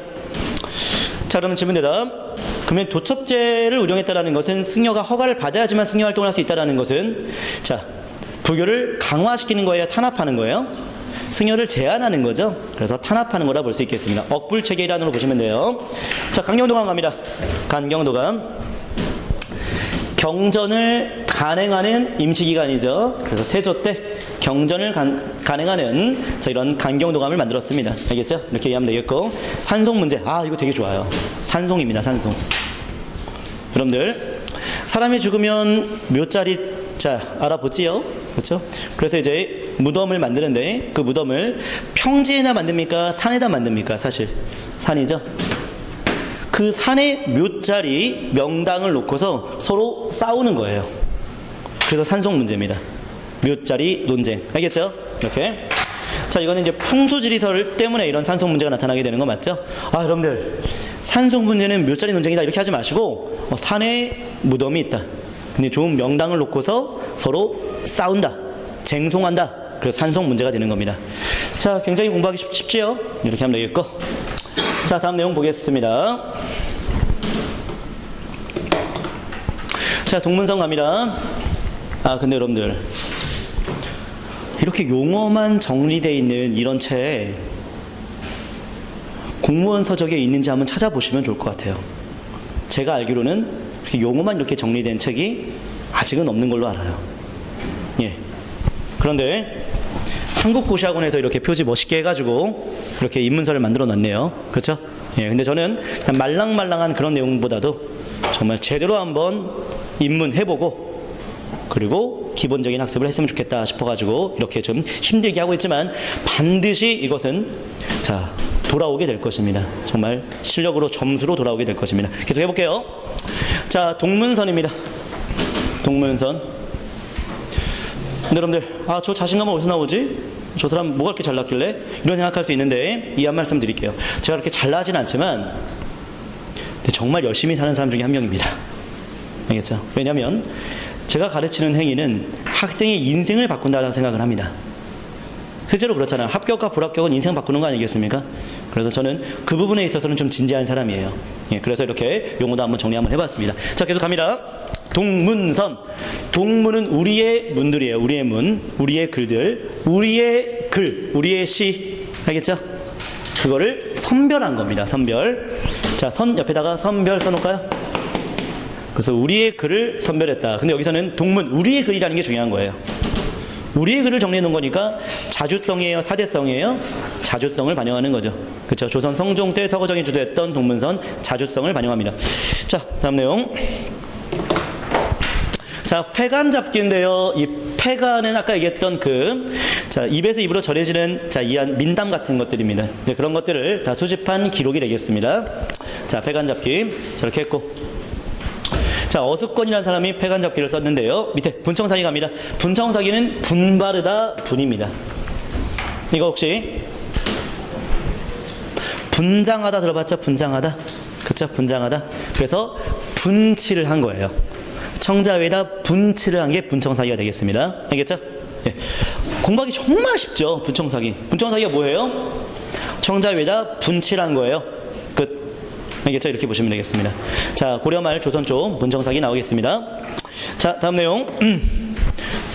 자, 그러면 질문 대답. 그러면 도첩제를 운영했다는 것은 승려가 허가를 받아야지만 승려 활동을 할 수 있다는 것은, 자, 불교를 강화시키는 거예요? 탄압하는 거예요? 승려를 제한하는 거죠. 그래서 탄압하는 거라 볼 수 있겠습니다. 억불체계일환으로 보시면 돼요. 자, 강경도감 갑니다. 강경도감. 경전을 간행하는 임시기간이죠. 그래서 세조 때 경전을 간행하는, 자, 이런 강경도감을 만들었습니다. 알겠죠? 이렇게 이해하면 되겠고. 산송 문제. 아, 이거 되게 좋아요. 산송입니다. 산송. 여러분들, 사람이 죽으면 묘자리, 자, 알아보지요? 그렇죠? 그래서 이제 무덤을 만드는데 그 무덤을 평지에다 만듭니까? 산에다 만듭니까? 사실 산이죠. 그 산에 묘자리 명당을 놓고서 서로 싸우는 거예요. 그래서 산송 문제입니다. 묘자리 논쟁. 알겠죠? 이렇게. 자, 이거는 이제 풍수지리설 때문에 이런 산송 문제가 나타나게 되는 거 맞죠? 아, 여러분들, 산송 문제는 묘자리 논쟁이다 이렇게 하지 마시고, 산에 무덤이 있다. 근데 좋은 명당을 놓고서 서로 싸운다. 쟁송한다. 그래서 산송 문제가 되는 겁니다. 자, 굉장히 공부하기 쉽지요? 이렇게 하면 되겠고. 자, 다음 내용 보겠습니다. 자, 동문선 갑니다. 아, 근데 여러분들, 이렇게 용어만 정리되어 있는 이런 책 공무원 서적에 있는지 한번 찾아보시면 좋을 것 같아요. 제가 알기로는 이렇게 용어만 이렇게 정리된 책이 아직은 없는 걸로 알아요. 예. 그런데 한국고시학원에서 이렇게 표지 멋있게 해가지고 이렇게 입문서를 만들어 놨네요. 그렇죠? 예. 근데 저는 그냥 말랑말랑한 그런 내용보다도 정말 제대로 한번 입문해보고 그리고 기본적인 학습을 했으면 좋겠다 싶어가지고 이렇게 좀 힘들게 하고 있지만 반드시 이것은, 자, 돌아오게 될 것입니다. 정말 실력으로 점수로 돌아오게 될 것입니다. 계속 해볼게요. 자, 동문선입니다. 동문선. 근데 여러분들, 아, 저 자신감은 어디서 나오지? 저 사람 뭐가 그렇게 잘났길래? 이런 생각할 수 있는데 이 한 말씀 드릴게요. 제가 그렇게 잘나진 않지만 근데 정말 열심히 사는 사람 중에 한 명입니다. 알겠죠? 왜냐하면 제가 가르치는 행위는 학생의 인생을 바꾼다라고 생각을 합니다. 실제로 그렇잖아요. 합격과 불합격은 인생 바꾸는 거 아니겠습니까? 그래서 저는 그 부분에 있어서는 좀 진지한 사람이에요. 예, 그래서 이렇게 용어도 한번 정리 한번 해봤습니다. 자, 계속 갑니다. 동문선. 동문은 우리의 문들이에요. 우리의 문, 우리의 글들, 우리의 글, 우리의 시. 알겠죠? 그거를 선별한 겁니다. 선별. 자, 선 옆에다가 선별 써놓을까요? 그래서 우리의 글을 선별했다. 근데 여기서는 동문, 우리의 글이라는 게 중요한 거예요. 우리의 글을 정리해 놓은 거니까 자주성이에요? 사대성이에요? 자주성을 반영하는 거죠. 그렇죠? 조선 성종 때 서거정이 주도했던 동문선, 자주성을 반영합니다. 자, 다음 내용. 자, 폐간 잡기인데요. 이 폐간은 아까 얘기했던 자, 입에서 입으로 전해지는, 자, 이한 민담 같은 것들입니다. 네, 그런 것들을 다 수집한 기록이 되겠습니다. 자, 폐간 잡기. 저렇게 했고. 자, 어습권이라는 사람이 폐간 잡기를 썼는데요. 밑에 분청사기 갑니다. 분청사기는 분바르다, 분입니다. 이거 혹시 분장하다 들어봤죠? 분장하다. 그쵸? 분장하다. 그래서 분치를 한 거예요. 청자 위에다 분치를 한 게 분청사기가 되겠습니다. 알겠죠? 예. 공부하기 정말 쉽죠? 분청사기. 분청사기가 뭐예요? 청자 위에다 분치를 한 거예요. 끝. 알겠죠? 이렇게 보시면 되겠습니다. 자, 고려말 조선 쪽 분청사기 나오겠습니다. 자, 다음 내용.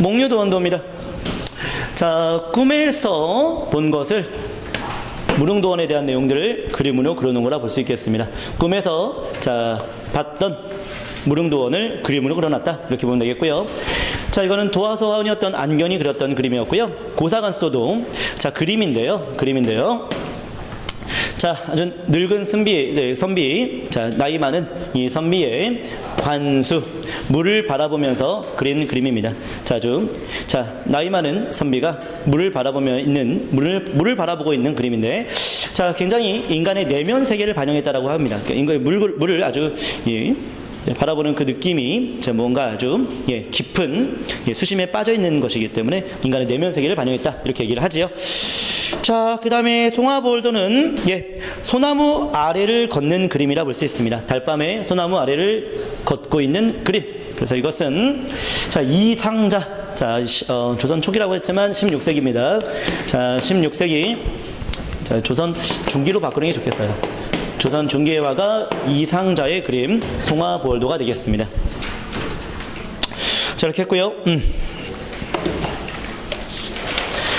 목류도원도입니다. 자, 꿈에서 본 것을 무릉도원에 대한 내용들을 그림으로 그려놓은 거라 볼 수 있겠습니다. 꿈에서, 자, 봤던 무릉도원을 그림으로 그려놨다. 이렇게 보면 되겠고요. 자, 이거는 도화서 화원이었던 안견이 그렸던 그림이었고요. 고사관수도도, 자, 그림인데요. 자, 아주 늙은 선비, 자, 나이 많은 이 선비의 관수, 물을 바라보면서 그린 그림입니다. 자, 나이 많은 선비가 물을 바라보며 있는, 물을 바라보고 있는 그림인데, 자, 굉장히 인간의 내면 세계를 반영했다라고 합니다. 그러니까 인간의 물을 아주, 바라보는 그 느낌이 뭔가 아주 깊은 수심에 빠져 있는 것이기 때문에 인간의 내면 세계를 반영했다, 이렇게 얘기를 하지요. 자, 그 다음에 송화볼도는 소나무 아래를 걷는 그림이라 볼 수 있습니다. 달밤에 소나무 아래를 걷고 있는 그림. 그래서 이것은 자, 이상자. 자, 조선 초기라고 했지만 16세기입니다. 자, 16세기. 자, 조선 중기로 바꾸는 게 좋겠어요. 조선 중기의 화가 이상자의 그림 송화볼도가 되겠습니다. 자, 이렇게 했고요.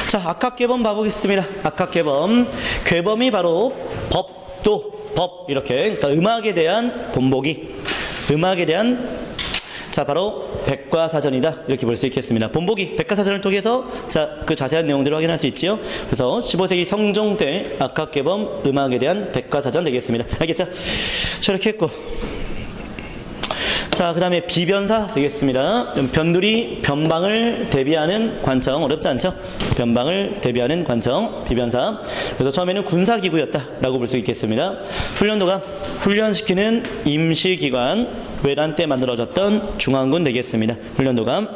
자, 악학괴범 봐보겠습니다. 악학괴범. 괴범이 바로 법, 이렇게. 그러니까 음악에 대한 본보기. 음악에 대한, 자, 바로 백과사전이다, 이렇게 볼 수 있겠습니다. 본보기, 백과사전을 통해서 자, 그 자세한 내용들을 확인할 수 있지요. 그래서 15세기 성종 때 악학괴범 음악에 대한 백과사전 되겠습니다. 알겠죠? 자, 이렇게 했고. 자, 그 다음에 비변사 되겠습니다. 변두리, 변방을 대비하는 관청. 어렵지 않죠? 변방을 대비하는 관청, 비변사. 그래서 처음에는 군사기구였다라고 볼 수 있겠습니다. 훈련도가 훈련시키는 임시기관, 외란 때 만들어졌던 중앙군 되겠습니다. 훈련도가.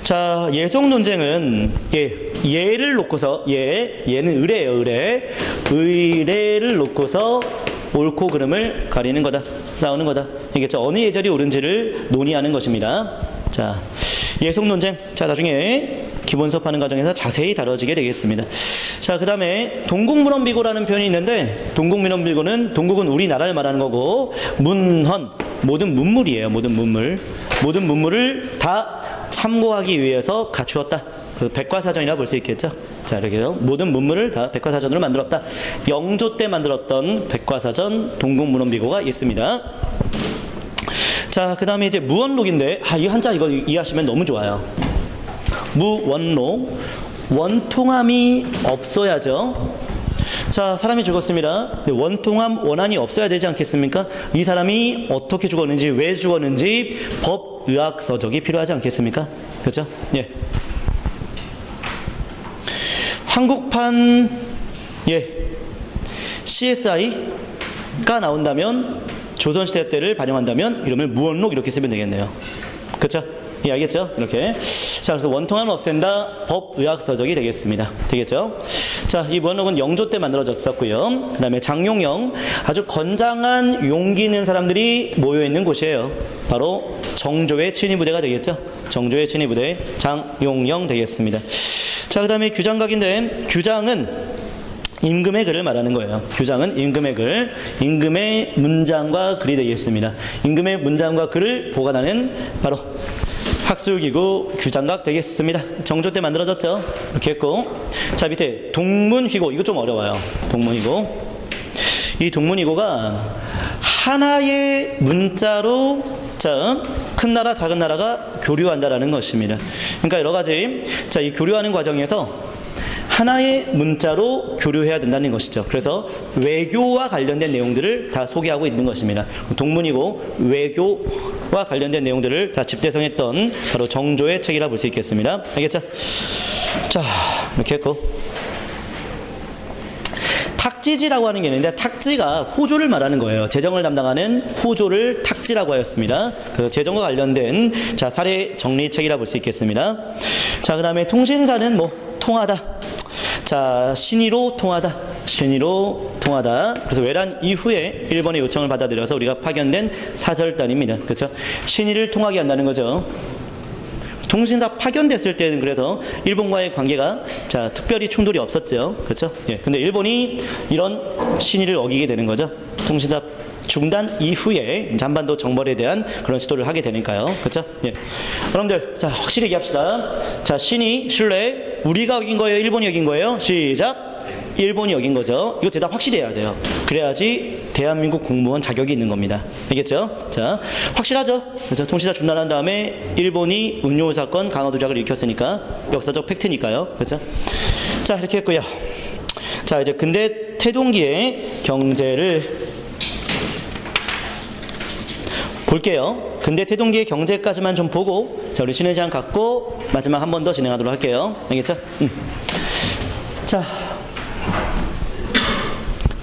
자, 예속논쟁은 예를 놓고서, 예는 의례예요, 의례. 의례를 놓고서 옳고 그름을 가리는 거다, 싸우는 거다. 이겠죠? 어느 예절이 옳은지를 논의하는 것입니다. 자, 예속논쟁. 자, 나중에 기본 수업하는 과정에서 자세히 다뤄지게 되겠습니다. 자, 그 다음에 동국문헌비고라는 표현이 있는데, 동국문헌비고는 동국은 우리나라를 말하는 거고, 문헌, 모든 문물이에요. 모든 문물. 모든 문물을 다 참고하기 위해서 갖추었다. 그 백과사전이라 볼 수 있겠죠. 자, 이렇게 해서 모든 문물을 다 백과사전으로 만들었다. 영조 때 만들었던 백과사전 동국문헌비고가 있습니다. 자, 그 다음에 이제 무원록인데, 이 한자 이거 이해하시면 너무 좋아요. 무원록. 원통함이 없어야죠. 자, 사람이 죽었습니다. 근데 원통함, 원한이 없어야 되지 않겠습니까? 이 사람이 어떻게 죽었는지, 왜 죽었는지 법, 의학, 서적이 필요하지 않겠습니까? 그렇죠? 예. 한국판 CSI가 나온다면, 조선시대 때를 반영한다면 이름을 무원록 이렇게 쓰면 되겠네요. 그렇죠? 예, 알겠죠? 이렇게. 자, 그래서 원통함을 없앤다, 법, 의학, 서적이 되겠습니다. 되겠죠? 자, 이 무원록은 영조 때 만들어졌었고요. 그 다음에 장용영, 아주 건장한 용기 있는 사람들이 모여있는 곳이에요. 바로 정조의 친위부대가 되겠죠? 정조의 친위부대, 장용영 되겠습니다. 자, 그 다음에 규장각인데, 규장은 임금의 글을 말하는 거예요. 규장은 임금의 글, 임금의 문장과 글이 되겠습니다. 임금의 문장과 글을 보관하는 바로 학술기구 규장각 되겠습니다. 정조 때 만들어졌죠. 이렇게 했고, 자, 밑에 동문휘고. 이거 좀 어려워요. 동문휘고. 이 동문휘고가 하나의 문자로, 자, 큰 나라 작은 나라가 교류한다라는 것입니다. 그러니까 여러 가지, 자, 이 교류하는 과정에서 하나의 문자로 교류해야 된다는 것이죠. 그래서 외교와 관련된 내용들을 다 소개하고 있는 것입니다. 동문이고 외교와 관련된 내용들을 다 집대성했던 바로 정조의 책이라 볼 수 있겠습니다. 알겠죠? 자, 이렇게 했고, 탁지지라고 하는 게 있는데, 탁지가 호조를 말하는 거예요. 재정을 담당하는 호조를 탁지라고 하였습니다. 그 재정과 관련된, 자, 사례 정리책이라 볼 수 있겠습니다. 자, 그 다음에 통신사는 통하다. 자, 신의로 통하다. 신의로 통하다. 그래서 외란 이후에 일본의 요청을 받아들여서 우리가 파견된 사절단입니다. 그렇죠? 신의를 통하게 한다는 거죠. 통신사 파견됐을 때는 그래서 일본과의 관계가, 자, 특별히 충돌이 없었죠. 그렇죠? 예. 근데 일본이 이런 신의를 어기게 되는 거죠. 통신사 중단 이후에 한반도 정벌에 대한 그런 시도를 하게 되니까요. 그렇죠? 예. 여러분들, 자, 확실히 얘기합시다. 자, 신의, 신뢰, 우리가 어긴 거예요? 일본이 어긴 거예요? 시작. 일본이 어긴 거죠. 이거 대답 확실히 해야 돼요. 그래야지 대한민국 공무원 자격이 있는 겁니다. 알겠죠? 자, 확실하죠? 그렇죠? 통신사 중단한 다음에 일본이 운요 사건 강화 도작을 일으켰으니까 역사적 팩트니까요. 그렇죠? 자, 이렇게 했고요. 자, 이제 근대 태동기의 경제를 볼게요. 근대 태동기의 경제까지만 좀 보고, 자, 우리 쉬는 시간 갖고 마지막 한 번 더 진행하도록 할게요. 알겠죠? 자,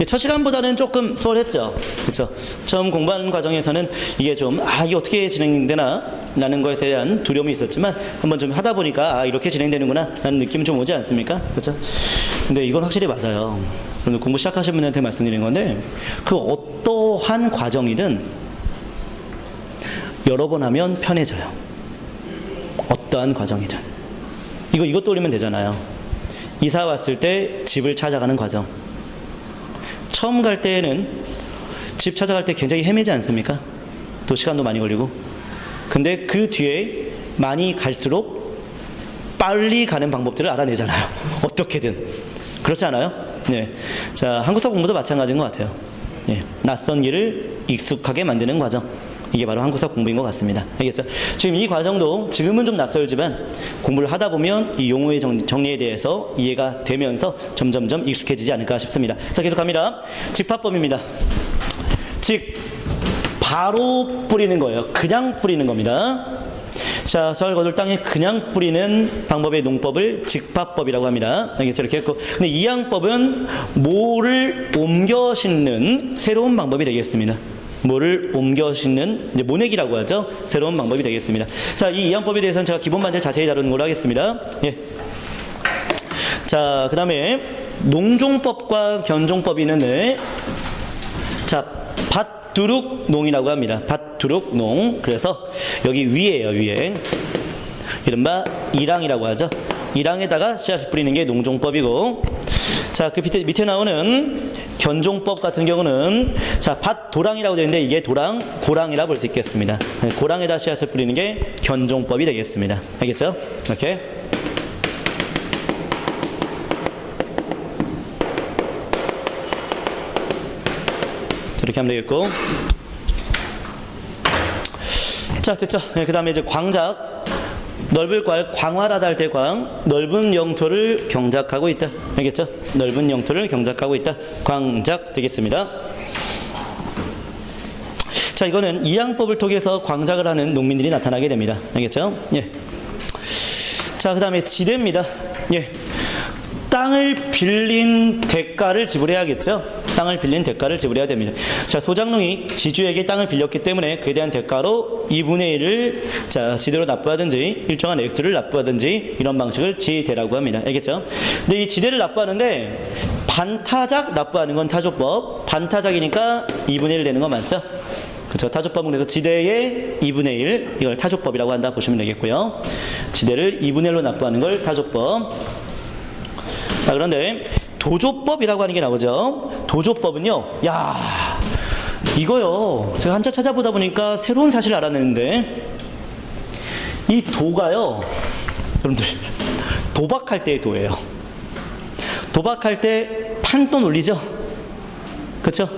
첫 시간보다는 조금 수월했죠. 그렇죠? 처음 공부하는 과정에서는 이게 좀 이게 어떻게 진행되나 라는 것에 대한 두려움이 있었지만 한번 좀 하다 보니까 이렇게 진행되는구나 라는 느낌이 좀 오지 않습니까? 그렇죠? 근데 이건 확실히 맞아요. 공부 시작하신 분한테 말씀드린 건데, 그 어떠한 과정이든 여러 번 하면 편해져요. 어떠한 과정이든. 이것 떠올리면 되잖아요. 이사 왔을 때 집을 찾아가는 과정. 처음 갈 때에는 집 찾아갈 때 굉장히 헤매지 않습니까? 또 시간도 많이 걸리고. 근데 그 뒤에 많이 갈수록 빨리 가는 방법들을 알아내잖아요. 어떻게든. 그렇지 않아요? 네. 자, 한국사 공부도 마찬가지인 것 같아요. 예. 낯선 길을 익숙하게 만드는 과정. 이게 바로 한국사 공부인 것 같습니다. 알겠죠? 지금 이 과정도 지금은 좀 낯설지만 공부를 하다 보면 이 용어의 정리에 대해서 이해가 되면서 점점점 익숙해지지 않을까 싶습니다. 자, 계속 갑니다. 직파법입니다. 즉, 바로 뿌리는 거예요. 그냥 뿌리는 겁니다. 자, 쌀 거둘 땅에 그냥 뿌리는 방법의 농법을 직파법이라고 합니다. 알겠죠? 이렇게 했고. 근데 이양법은 모를 옮겨 심는 새로운 방법이 되겠습니다. 모를 옮겨 심는, 이제 모내기라고 하죠. 새로운 방법이 되겠습니다. 자, 이 이양법에 대해서는 제가 기본 반대를 자세히 다루는 걸로 하겠습니다. 예. 자, 그 다음에 농종법과 견종법이 있는데, 자, 밭두룩농이라고 합니다. 밭두룩농. 그래서 여기 위에요, 위에. 이른바 이랑이라고 하죠. 이랑에다가 씨앗을 뿌리는 게 농종법이고, 자, 그 밑에 나오는 견종법 같은 경우는, 자, 밭도랑이라고 되어 있는데 이게 도랑, 고랑이라 볼 수 있겠습니다. 고랑에다 씨앗을 뿌리는 게 견종법이 되겠습니다. 알겠죠? 이렇게. 이렇게 하면 되겠고. 자, 됐죠? 네, 그 다음에 이제 광작. 넓을 괄, 광활하다 할 때 광, 넓은 영토를 경작하고 있다. 알겠죠? 넓은 영토를 경작하고 있다. 광작 되겠습니다. 자, 이거는 이양법을 통해서 광작을 하는 농민들이 나타나게 됩니다. 알겠죠? 예. 자, 그 다음에 지대입니다. 예. 땅을 빌린 대가를 지불해야겠죠? 땅을 빌린 대가를 지불해야 됩니다. 자, 소장농이 지주에게 땅을 빌렸기 때문에 그에 대한 대가로 2분의 1을 자, 지대로 납부하든지 일정한 액수를 납부하든지 이런 방식을 지대라고 합니다. 알겠죠? 근데 이 지대를 납부하는데 반타작 납부하는 건 타조법. 반타작이니까 2분의 1 되는 거 맞죠? 그렇죠. 타조법은 그래서 지대의 2분의 1 이걸 타조법이라고 한다 보시면 되겠고요. 지대를 2분의 1로 납부하는 걸 타조법. 자, 그런데 도조법이라고 하는 게 나오죠. 도조법은요, 야, 이거요, 제가 한자 찾아보다 보니까 새로운 사실을 알아냈는데, 이 도가요, 여러분들, 도박할 때의 도예요. 도박할 때 판돈 올리죠? 그쵸?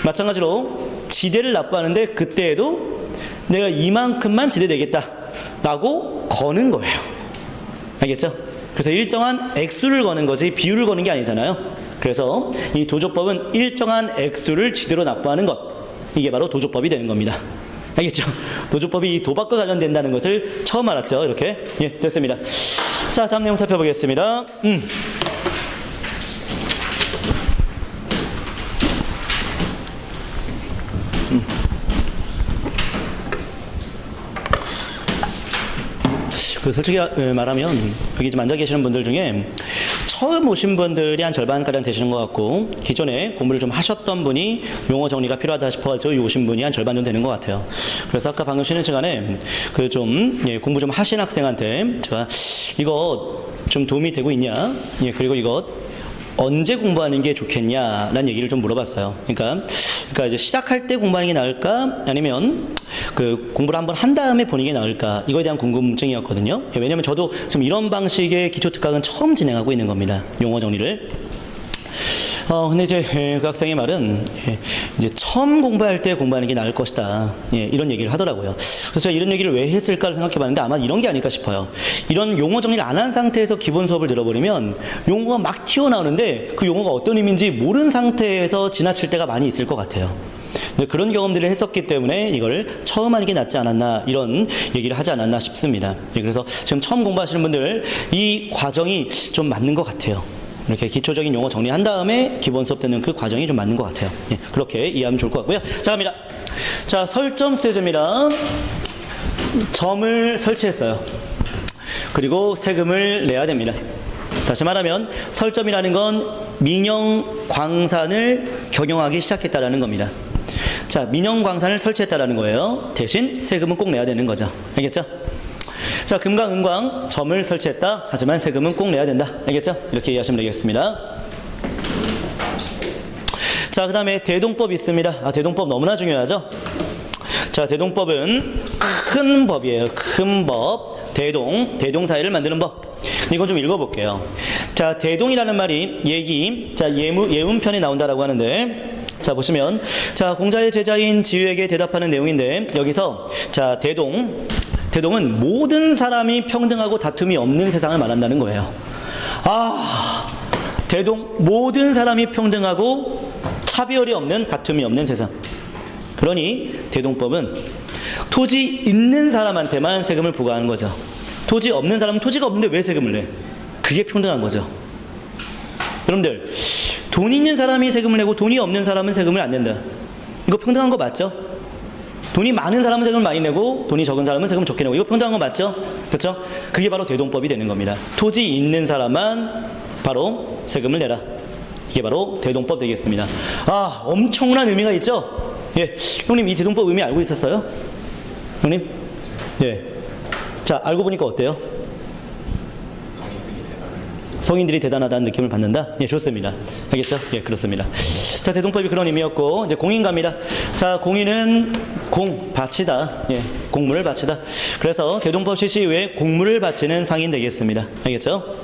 마찬가지로 지대를 납부하는데 그때에도 내가 이만큼만 지대 내겠다 라고 거는 거예요. 알겠죠? 그래서 일정한 액수를 거는 거지 비율을 거는 게 아니잖아요. 그래서 이 도조법은 일정한 액수를 지대로 납부하는 것, 이게 바로 도조법이 되는 겁니다. 알겠죠? 도조법이 이 도박과 관련된다는 것을 처음 알았죠. 이렇게. 예, 됐습니다. 자, 다음 내용 살펴보겠습니다. 그 솔직히 말하면 여기 좀 앉아 계시는 분들 중에 처음 오신 분들이 한 절반가량 되시는 것 같고, 기존에 공부를 좀 하셨던 분이 용어 정리가 필요하다 싶어가지고 오신 분이 한 절반 정도 되는 것 같아요. 그래서 아까 방금 쉬는 시간에 그 좀 공부 좀 하신 학생한테 제가 이거 좀 도움이 되고 있냐, 그리고 이거 언제 공부하는 게 좋겠냐라는 얘기를 좀 물어봤어요. 그러니까 이제 시작할 때 공부하는 게 나을까, 아니면 그 공부를 한번 한 다음에 보는 게 나을까, 이거에 대한 궁금증이었거든요. 왜냐면 저도 지금 이런 방식의 기초 특강은 처음 진행하고 있는 겁니다. 용어 정리를. 근데 이제 그 학생의 말은 이제 처음 공부할 때 공부하는 게 나을 것이다. 이런 얘기를 하더라고요. 그래서 제가 이런 얘기를 왜 했을까를 생각해봤는데 아마 이런 게 아닐까 싶어요. 이런 용어 정리를 안 한 상태에서 기본 수업을 들어버리면 용어가 막 튀어나오는데 그 용어가 어떤 의미인지 모르는 상태에서 지나칠 때가 많이 있을 것 같아요. 근데 그런 경험들을 했었기 때문에 이걸 처음 하는 게 낫지 않았나 이런 얘기를 하지 않았나 싶습니다. 예, 그래서 지금 처음 공부하시는 분들 이 과정이 좀 맞는 것 같아요. 이렇게 기초적인 용어 정리한 다음에 기본 수업 듣는 그 과정이 좀 맞는 것 같아요. 예, 그렇게 이해하면 좋을 것 같고요. 자, 갑니다. 자, 설점 스테이지입니다. 점을 설치했어요. 그리고 세금을 내야 됩니다. 다시 말하면 설점이라는 건 민영광산을 경영하기 시작했다라는 겁니다. 자, 민영광산을 설치했다라는 거예요. 대신 세금은 꼭 내야 되는 거죠. 알겠죠? 자, 금강, 은광, 점을 설치했다. 하지만 세금은 꼭 내야 된다. 알겠죠? 이렇게 이해하시면 되겠습니다. 자, 그 다음에 대동법이 있습니다. 대동법 너무나 중요하죠? 자, 대동법은 큰 법이에요. 큰 법. 대동사회를 만드는 법. 이건 좀 읽어볼게요. 자, 대동이라는 말이 예문편에 나온다라고 하는데, 자, 보시면, 자, 공자의 제자인 지유에게 대답하는 내용인데, 여기서, 자, 대동은 모든 사람이 평등하고 다툼이 없는 세상을 말한다는 거예요. 모든 사람이 평등하고 차별이 없는, 다툼이 없는 세상. 그러니 대동법은 토지 있는 사람한테만 세금을 부과하는 거죠. 토지 없는 사람은 토지가 없는데 왜 세금을 내? 그게 평등한 거죠. 여러분들, 돈 있는 사람이 세금을 내고 돈이 없는 사람은 세금을 안 낸다. 이거 평등한 거 맞죠? 돈이 많은 사람은 세금을 많이 내고 돈이 적은 사람은 세금을 적게 내고, 이거 평등한 거 맞죠? 그렇죠? 그게 바로 대동법이 되는 겁니다. 토지 있는 사람만 바로 세금을 내라. 이게 바로 대동법 되겠습니다. 엄청난 의미가 있죠? 예, 형님 이 대동법 의미 알고 있었어요? 형님? 예. 자, 알고 보니까 어때요? 성인들이 대단하다는 느낌을 받는다? 예, 좋습니다. 알겠죠? 예, 그렇습니다. 자, 대동법이 그런 의미였고, 이제 공인 갑니다. 자, 공인은 바치다. 예, 공물을 바치다. 그래서 대동법 실시 이후에 공물을 바치는 상인 되겠습니다. 알겠죠?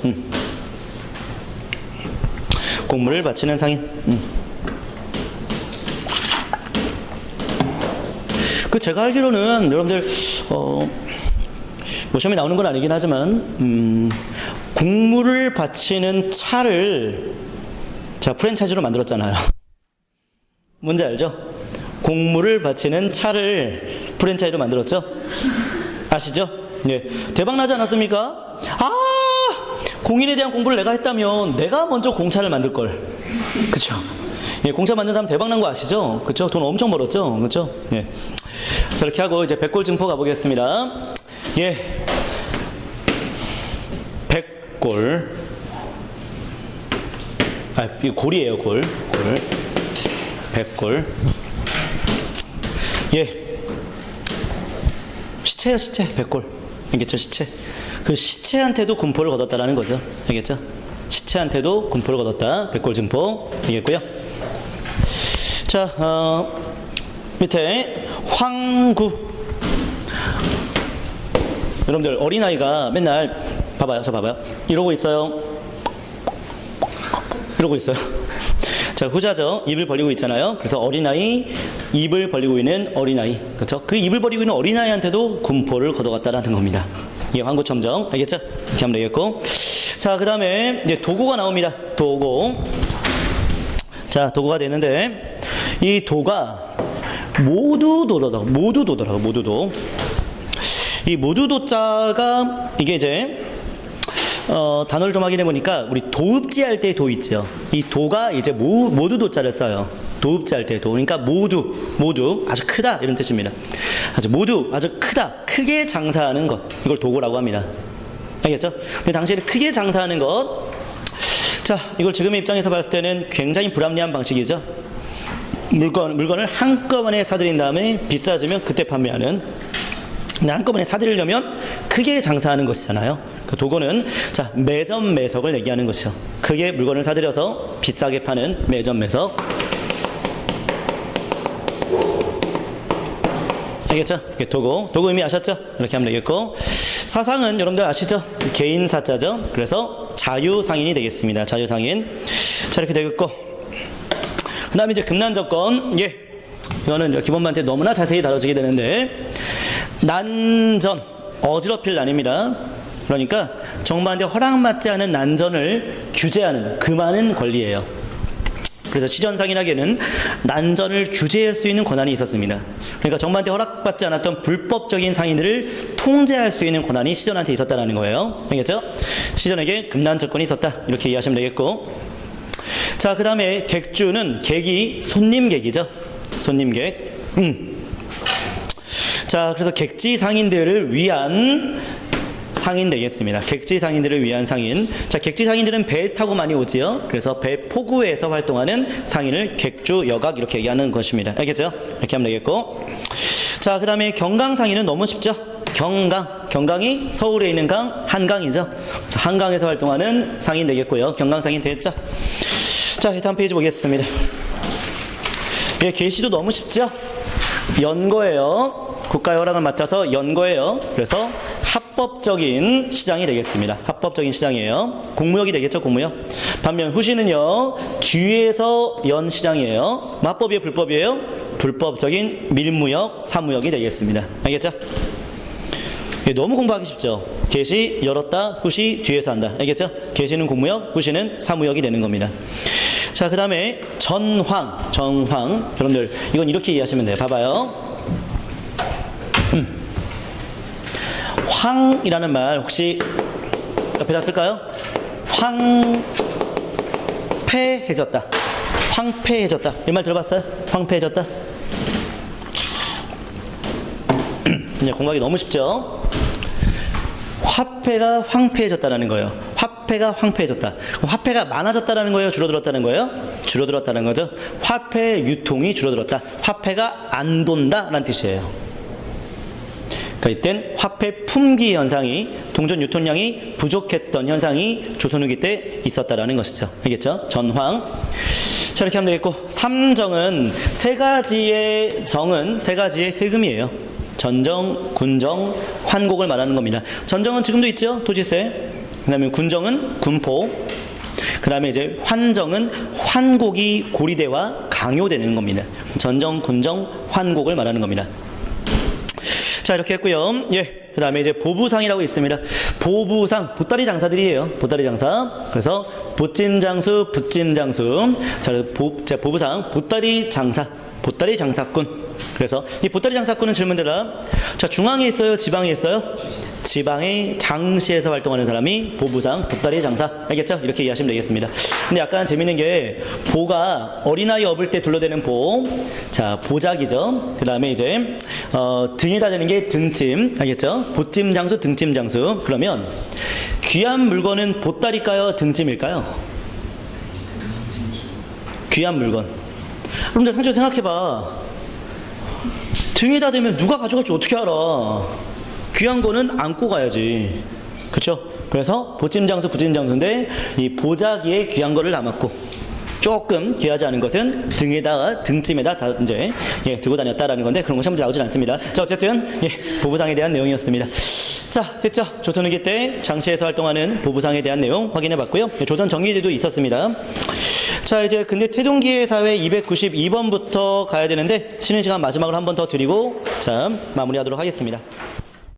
공물을 바치는 상인. 제가 알기로는 여러분들 시험에 나오는 건 아니긴 하지만 공물을 바치는 차를 프랜차이즈로 만들었잖아요. 뭔지 알죠? 공물을 바치는 차를 프랜차이즈로 만들었죠? 아시죠? 네. 대박 나지 않았습니까? 공인에 대한 공부를 내가 했다면 내가 먼저 공차를 만들 걸. 그렇죠? 예, 공차 만든 사람 대박 난 거 아시죠? 그렇죠? 돈 엄청 벌었죠? 그렇죠? 예. 자, 이렇게 하고 이제 백골 증포 가보겠습니다. 예. 백골. 이거 골이에요, 골. 백골. 예. 시체요, 시체. 백골. 알겠죠? 시체. 그 시체한테도 군포를 거뒀다라는 거죠. 알겠죠? 시체한테도 군포를 거뒀다. 백골 증포. 알겠고요. 자, 밑에 황구. 여러분들 어린아이가 맨날 봐봐요. 이러고 있어요. 자, 후자죠. 입을 벌리고 있잖아요. 그래서 어린아이, 입을 벌리고 있는 어린아이. 그렇죠? 그 입을 벌리고 있는 어린아이한테도 군포를 걷어갔다라는 겁니다. 이게 황구첨정. 알겠죠? 이렇게 하면 되겠고. 자, 그 다음에 이제 도고가 나옵니다. 도고. 자, 도고가 되는데, 이 도가 모두도더라고. 이 모두도자가 이게 이제 단어를 좀 확인해 보니까 우리 도읍지 할 때 도 있죠. 이 도가 이제 모두도자를 써요. 도읍지 할 때 도. 그러니까 모두 아주 크다 이런 뜻입니다. 아주 크다, 크게 장사하는 것, 이걸 도고라고 합니다. 알겠죠? 근데 당시에는 크게 장사하는 것. 자, 이걸 지금의 입장에서 봤을 때는 굉장히 불합리한 방식이죠. 물건을 한꺼번에 사들인 다음에 비싸지면 그때 판매하는. 근데 한꺼번에 사들이려면 크게 장사하는 것이잖아요. 그 도고는 자, 매점 매석을 얘기하는 것이죠. 크게 물건을 사들여서 비싸게 파는 매점 매석. 알겠죠? 이게 도고 의미 아셨죠? 이렇게 하면 되겠고, 사상은 여러분들 아시죠? 개인 사자죠. 그래서 자유상인이 되겠습니다. 자유상인. 자, 이렇게 되겠고, 그 다음에 이제 금난조건. 예, 이거는 이제 기본반한테 너무나 자세히 다뤄지게 되는데, 난전, 어지럽힐 난입니다. 그러니까 정부한테 허락받지 않은 난전을 규제하는, 금하는 권리예요. 그래서 시전상인에게는 난전을 규제할 수 있는 권한이 있었습니다. 그러니까 정부한테 허락받지 않았던 불법적인 상인들을 통제할 수 있는 권한이 시전한테 있었다는 거예요. 알겠죠? 시전에게 금난처권이 있었다. 이렇게 이해하시면 되겠고. 자, 그 다음에 객주는 객이 손님객이죠. 손님객. 자, 그래서 객지 상인들을 위한 상인 되겠습니다. 객지 상인들을 위한 상인. 자, 객지 상인들은 배 타고 많이 오지요. 그래서 배 포구에서 활동하는 상인을 객주, 여각 이렇게 얘기하는 것입니다. 알겠죠? 이렇게 하면 되겠고. 자, 그 다음에 경강 상인은 너무 쉽죠? 경강. 경강이 서울에 있는 강, 한강이죠. 그래서 한강에서 활동하는 상인 되겠고요. 경강 상인 됐죠? 자, 다음 페이지 보겠습니다. 예, 계시도 너무 쉽죠? 연거예요. 국가의 허락을 맡아서 연거예요. 그래서 합법적인 시장이 되겠습니다. 합법적인 시장이에요. 공무역이 되겠죠, 공무역. 반면 후시는요, 뒤에서 연 시장이에요. 합법이에요, 불법이에요? 불법적인 밀무역, 사무역이 되겠습니다. 알겠죠? 예, 너무 공부하기 쉽죠? 계시 열었다, 후시 뒤에서 한다. 알겠죠? 계시는 공무역, 후시는 사무역이 되는 겁니다. 자, 그 다음에 전황. 여러분들 이건 이렇게 이해하시면 돼요. 봐봐요. 황이라는 말 혹시 옆에다 쓸까요? 황폐해졌다. 황폐해졌다. 이 말 들어봤어요? 황폐해졌다. 이제 공부하기 너무 쉽죠? 화폐가 황폐해졌다는 거예요. 화폐가 황폐해졌다. 화폐가 많아졌다는 거예요? 줄어들었다는 거예요? 줄어들었다는 거죠. 화폐 유통이 줄어들었다. 화폐가 안 돈다라는 뜻이에요. 그러니까 이땐 화폐 품귀 현상이, 동전 유통량이 부족했던 현상이 조선 후기 때 있었다라는 것이죠. 알겠죠? 전황. 자, 이렇게 하면 되겠고, 삼정은 세 가지의 세금이에요. 전정, 군정, 환곡을 말하는 겁니다. 전정은 지금도 있죠? 토지세. 그 다음에 군정은 군포. 그 다음에 이제 환정은 환곡이 고리대와 강요되는 겁니다. 전정, 군정, 환곡을 말하는 겁니다. 자, 이렇게 했고요. 예. 그 다음에 이제 보부상이라고 있습니다. 보부상, 보따리 장사들이에요. 보따리 장사. 그래서 보찜장수, 붓찜장수. 자, 보부상, 보따리 장사, 보따리 장사꾼. 그래서 이 보따리 장사꾼은 질문되라. 자, 중앙에 있어요? 지방에 있어요? 지방의 장시에서 활동하는 사람이 보부상, 보따리 장사. 알겠죠? 이렇게 이해하시면 되겠습니다. 근데 약간 재밌는 게 보가 어린아이 업을 때 둘러대는 보. 자, 보작이죠. 그 다음에 이제 등에다 대는 게 등찜. 알겠죠? 보찜 장수, 등찜 장수. 그러면 귀한 물건은 보따리일까요? 등찜일까요? 귀한 물건. 여러분들 상처 생각해봐. 등에다 대면 누가 가져갈지 어떻게 알아? 귀한 거는 안고 가야지. 그쵸? 그래서 보찜장수, 부찜장수인데 이 보자기에 귀한 거를 담았고 조금 귀하지 않은 것은 등에다가, 등찜에다 다 이제 들고 다녔다라는 건데 그런 거 시험에 나오진 않습니다. 자, 어쨌든 보부상에 대한 내용이었습니다. 자, 됐죠? 조선 후기 때 장시에서 활동하는 보부상에 대한 내용 확인해 봤고요. 조선 정기제도 있었습니다. 자, 이제 근대 태동기의 사회 292번부터 가야 되는데 쉬는 시간 마지막으로 한 번 더 드리고 자, 마무리하도록 하겠습니다.